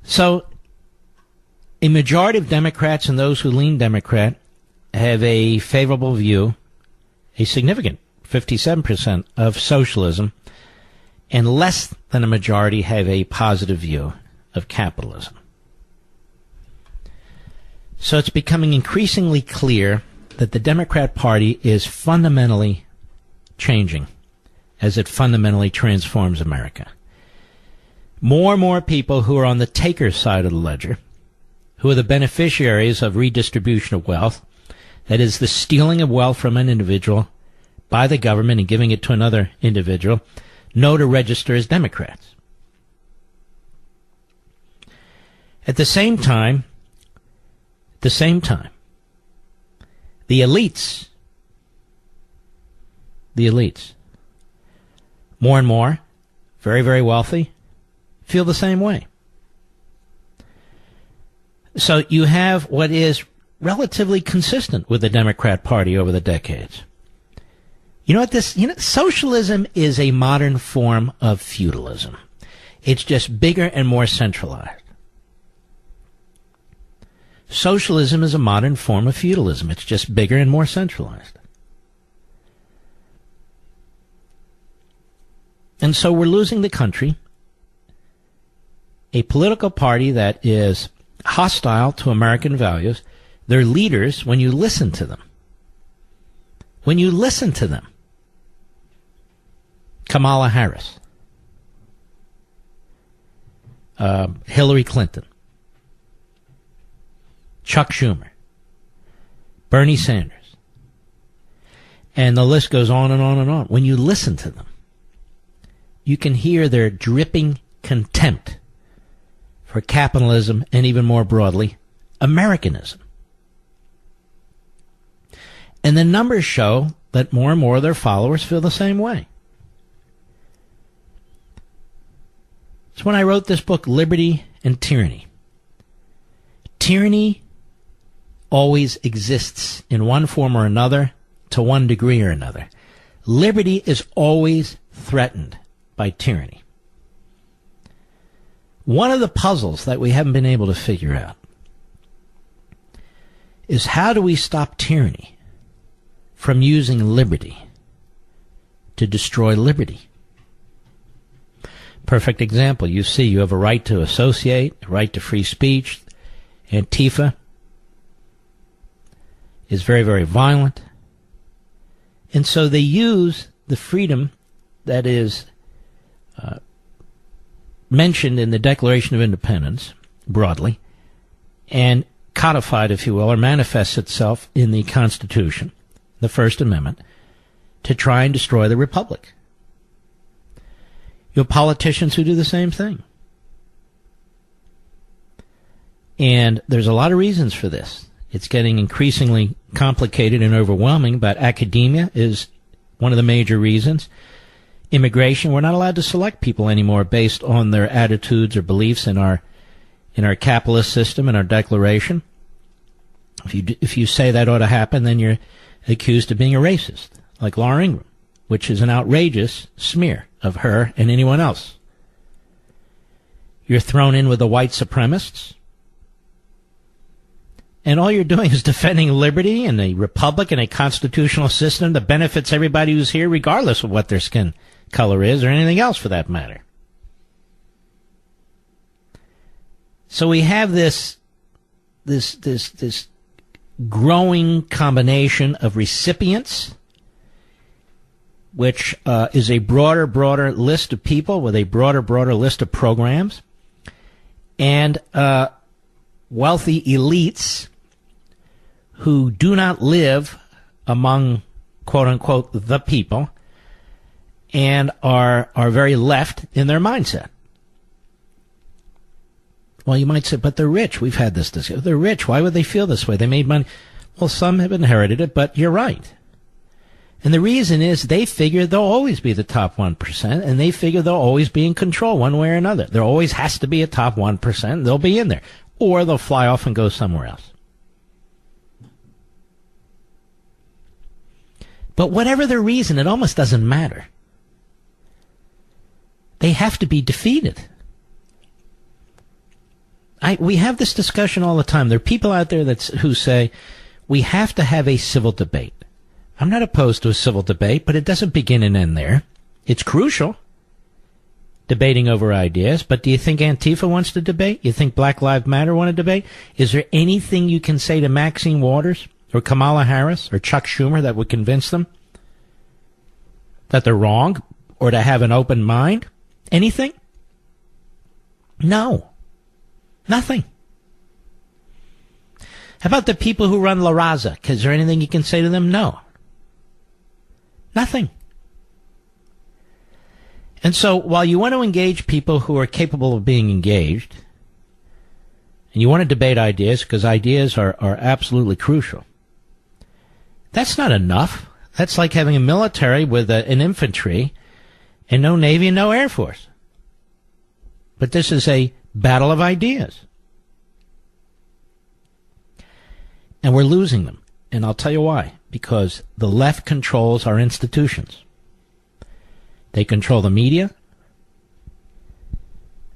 So, a majority of Democrats and those who lean Democrat have a favorable view, a significant 57% of socialism, and less than a majority have a positive view of capitalism. So it's becoming increasingly clear that the Democrat Party is fundamentally changing as it fundamentally transforms America. More and more people who are on the taker side of the ledger, who are the beneficiaries of redistribution of wealth, that is, the stealing of wealth from an individual by the government and giving it to another individual, know to register as Democrats. At the same time, the elites, more and more, very, very wealthy, feel the same way. So you have what is relatively consistent with the Democrat Party over the decades. Socialism is a modern form of feudalism. It's just bigger and more centralized. Socialism is a modern form of feudalism. It's just bigger and more centralized. And so we're losing the country. A political party that is hostile to American values. Their leaders, when you listen to them, Kamala Harris, Hillary Clinton, Chuck Schumer, Bernie Sanders, and the list goes on and on and on. When you listen to them, you can hear their dripping contempt for capitalism and, even more broadly, Americanism. And the numbers show that more and more of their followers feel the same way. It's when I wrote this book, Liberty and Tyranny. Tyranny always exists in one form or another, to one degree or another. Liberty is always threatened by tyranny. One of the puzzles that we haven't been able to figure out is, how do we stop tyranny from using liberty to destroy liberty? Perfect example. You see, you have a right to associate, a right to free speech. Antifa is very, very violent. And so they use the freedom that is mentioned in the Declaration of Independence, broadly, and codified, if you will, or manifests itself in the Constitution, the First Amendment, to try and destroy the Republic. You have politicians who do the same thing. And there's a lot of reasons for this. It's getting increasingly complicated and overwhelming, but academia is one of the major reasons. Immigration, we're not allowed to select people anymore based on their attitudes or beliefs in our capitalist system and our declaration. If you say that ought to happen, then you're accused of being a racist, like Laura Ingraham, which is an outrageous smear of her and anyone else. You're thrown in with the white supremacists. And all you're doing is defending liberty and a republic and a constitutional system that benefits everybody who's here, regardless of what their skin color is or anything else for that matter. So we have this growing combination of recipients, which is a broader list of people with a broader list of programs, and wealthy elites who do not live among, quote-unquote, the people, and are very left in their mindset. Well, you might say, but they're rich. We've had this discussion. They're rich. Why would they feel this way? They made money. Well, some have inherited it, but you're right. And the reason is they figure they'll always be the top 1%, and they figure they'll always be in control one way or another. There always has to be a top 1%. They'll be in there. Or they'll fly off and go somewhere else. But whatever the reason, it almost doesn't matter. They have to be defeated. We have this discussion all the time. There are people out there who say, we have to have a civil debate. I'm not opposed to a civil debate, but it doesn't begin and end there. It's crucial, debating over ideas, but do you think Antifa wants to debate? You think Black Lives Matter want to debate? Is there anything you can say to Maxine Waters or Kamala Harris or Chuck Schumer that would convince them that they're wrong or to have an open mind? Anything? No. Nothing. How about the people who run La Raza? Is there anything you can say to them? No. Nothing. And so while you want to engage people who are capable of being engaged, and you want to debate ideas because ideas are absolutely crucial, that's not enough. That's like having a military with an infantry and no Navy and no Air Force. But this is a battle of ideas. And we're losing them. And I'll tell you why. Because the left controls our institutions. They control the media.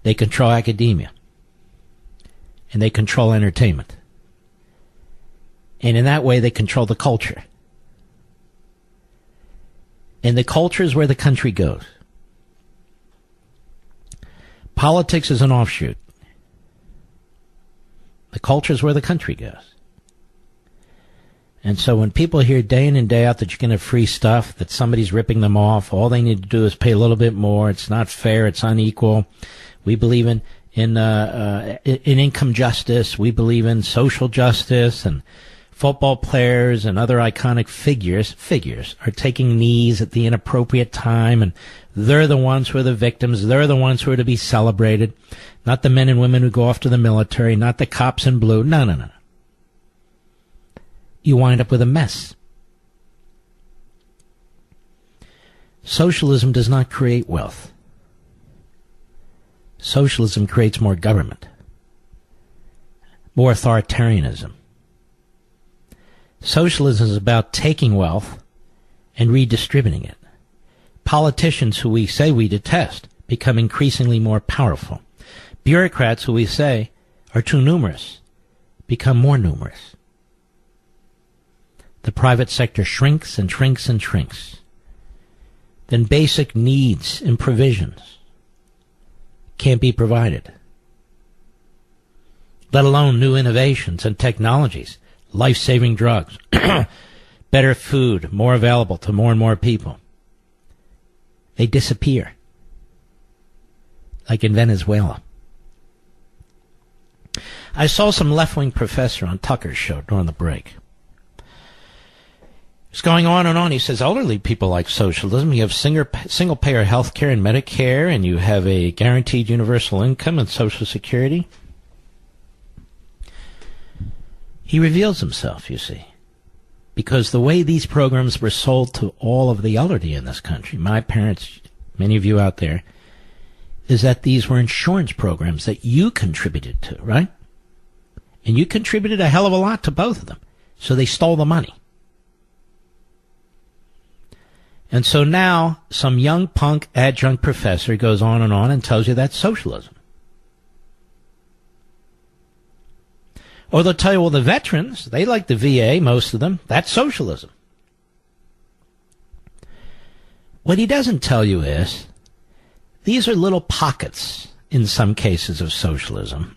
They control academia. And they control entertainment. And in that way, they control the culture. And the culture is where the country goes. Politics is an offshoot. The culture is where the country goes. And so when people hear day in and day out that you're going to have free stuff, that somebody's ripping them off, all they need to do is pay a little bit more. It's not fair. It's unequal. We believe in income justice. We believe in social justice, and football players and other iconic figures are taking knees at the inappropriate time, and they're the ones who are the victims. They're the ones who are to be celebrated, not the men and women who go off to the military, not the cops in blue. No. You wind up with a mess. Socialism does not create wealth. Socialism creates more government, more authoritarianism. Socialism is about taking wealth and redistributing it. Politicians who we say we detest become increasingly more powerful. Bureaucrats who we say are too numerous become more numerous. The private sector shrinks and shrinks and shrinks. Then basic needs and provisions can't be provided, let alone new innovations and technologies, life-saving drugs, better food, more available to more and more people. They disappear, like in Venezuela. I saw some left-wing professor on Tucker's show during the break. It's going on and on. He says elderly people like socialism. You have single-payer health care and Medicare, and you have a guaranteed universal income and Social Security. He reveals himself, you see, because the way these programs were sold to all of the elderly in this country, my parents, many of you out there, is that these were insurance programs that you contributed to, right? And you contributed a hell of a lot to both of them. So they stole the money. And so now some young punk adjunct professor goes on and tells you that's socialism. Or they'll tell you, well, the veterans, they like the VA, most of them. That's socialism. What he doesn't tell you is these are little pockets, in some cases, of socialism,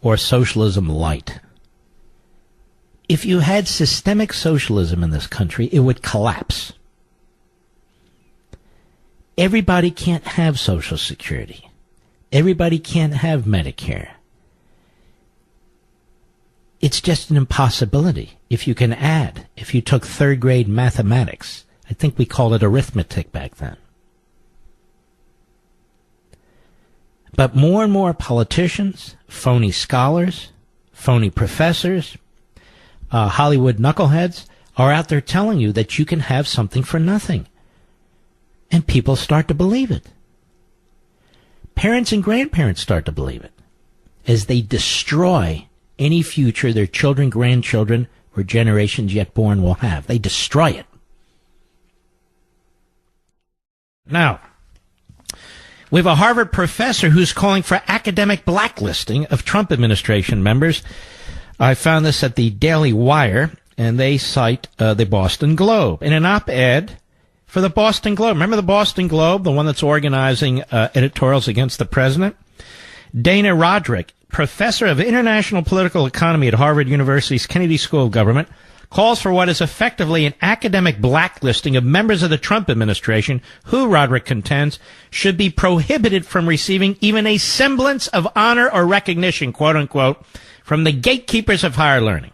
or socialism light. If you had systemic socialism in this country, it would collapse. Everybody can't have Social Security. Everybody can't have Medicare. It's just an impossibility. If you can add, if you took third grade mathematics, I think we called it arithmetic back then. But more and more politicians, phony scholars, phony professors, Hollywood knuckleheads are out there telling you that you can have something for nothing. And people start to believe it. Parents and grandparents start to believe it as they destroy any future their children, grandchildren, or generations yet born will have. They destroy it. Now, we have a Harvard professor who's calling for academic blacklisting of Trump administration members. I found this at the Daily Wire, and they cite the Boston Globe. In an op-ed for the Boston Globe. Remember the Boston Globe, the one that's organizing editorials against the president? Dana Roderick, professor of international political economy at Harvard University's Kennedy School of Government, calls for what is effectively an academic blacklisting of members of the Trump administration who, Roderick contends, should be prohibited from receiving even a semblance of honor or recognition, quote unquote, from the gatekeepers of higher learning.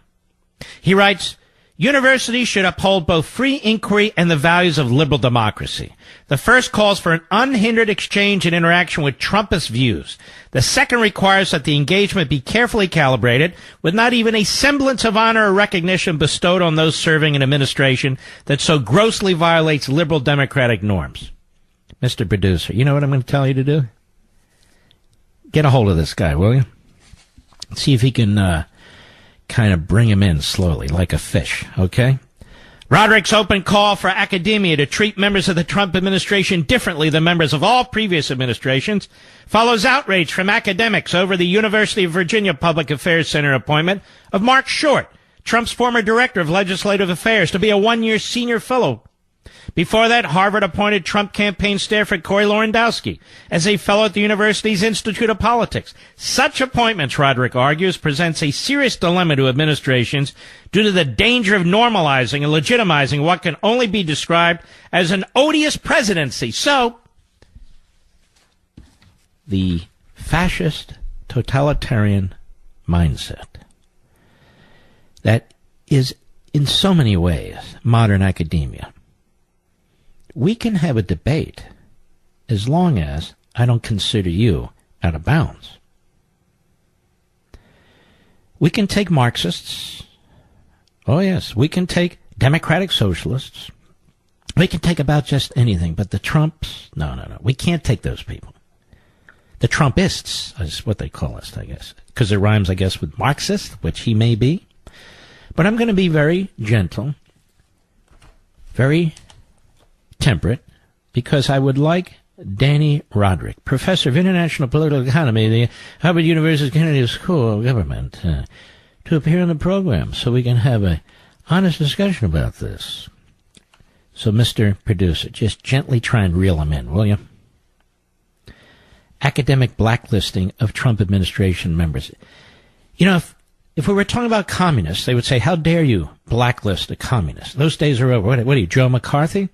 He writes, universities should uphold both free inquiry and the values of liberal democracy. The first calls for an unhindered exchange and interaction with Trumpist views. The second requires that the engagement be carefully calibrated, with not even a semblance of honor or recognition bestowed on those serving an administration that so grossly violates liberal democratic norms. Mr. Producer, you know what I'm going to tell you to do? Get a hold of this guy, will you? See if he can kind of bring him in slowly, like a fish, okay? Roderick's open call for academia to treat members of the Trump administration differently than members of all previous administrations follows outrage from academics over the University of Virginia Public Affairs Center appointment of Mark Short, Trump's former director of legislative affairs, to be a one-year senior fellow. Before that, Harvard appointed Trump campaign staffer Corey Lewandowski as a fellow at the university's Institute of Politics. Such appointments, Roderick argues, presents a serious dilemma to administrations due to the danger of normalizing and legitimizing what can only be described as an odious presidency. So, the fascist totalitarian mindset that is in so many ways modern academia. We can have a debate as long as I don't consider you out of bounds. We can take Marxists. Oh, yes. We can take democratic socialists. We can take about just anything. But the Trumps, no. We can't take those people. The Trumpists is what they call us, I guess. Because it rhymes, I guess, with Marxist, which he may be. But I'm going to be very gentle, very temperate, because I would like Danny Roderick, professor of international political economy at the Harvard University Kennedy School of Government, to appear on the program so we can have an honest discussion about this. So, Mr. Producer, just gently try and reel him in, will you? Academic blacklisting of Trump administration members. You know, if we were talking about communists, they would say, how dare you blacklist a communist? Those days are over. What are you, Joe McCarthy?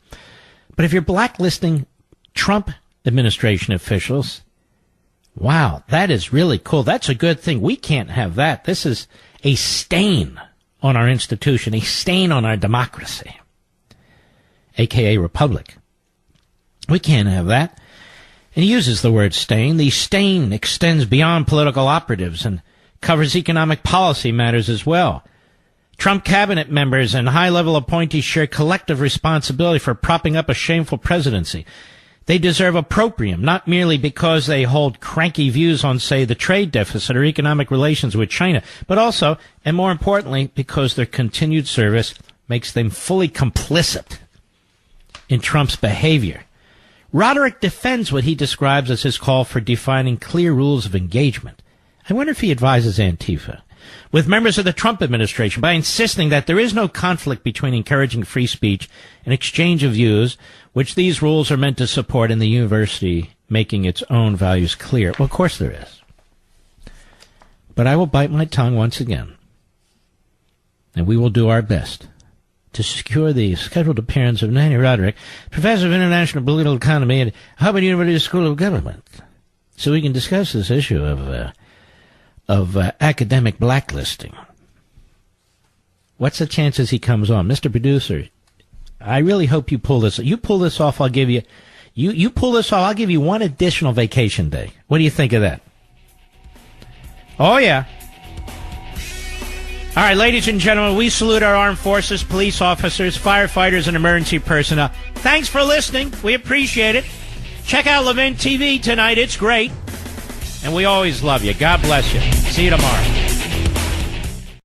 But if you're blacklisting Trump administration officials, wow, that is really cool. That's a good thing. We can't have that. This is a stain on our institution, a stain on our democracy, a.k.a. republic. We can't have that. And he uses the word stain. The stain extends beyond political operatives and covers economic policy matters as well. Trump cabinet members and high-level appointees share collective responsibility for propping up a shameful presidency. They deserve opprobrium, not merely because they hold cranky views on, say, the trade deficit or economic relations with China, but also, and more importantly, because their continued service makes them fully complicit in Trump's behavior. Roderick defends what he describes as his call for defining clear rules of engagement. I wonder if he advises Antifa with members of the Trump administration by insisting that there is no conflict between encouraging free speech and exchange of views, which these rules are meant to support, and the university making its own values clear. Well, of course there is. But I will bite my tongue once again, and we will do our best to secure the scheduled appearance of Nancy Roderick, professor of international political economy at Harvard University School of Government, so we can discuss this issue of academic blacklisting. What's the chances he comes on? Mr. Producer, I really hope you pull this. You pull this off, I'll give you... You pull this off, I'll give you one additional vacation day. What do you think of that? Oh, yeah. All right, ladies and gentlemen, we salute our armed forces, police officers, firefighters, and emergency personnel. Thanks for listening. We appreciate it. Check out LEVIN TV tonight. It's great. And we always love you. God bless you. See you tomorrow.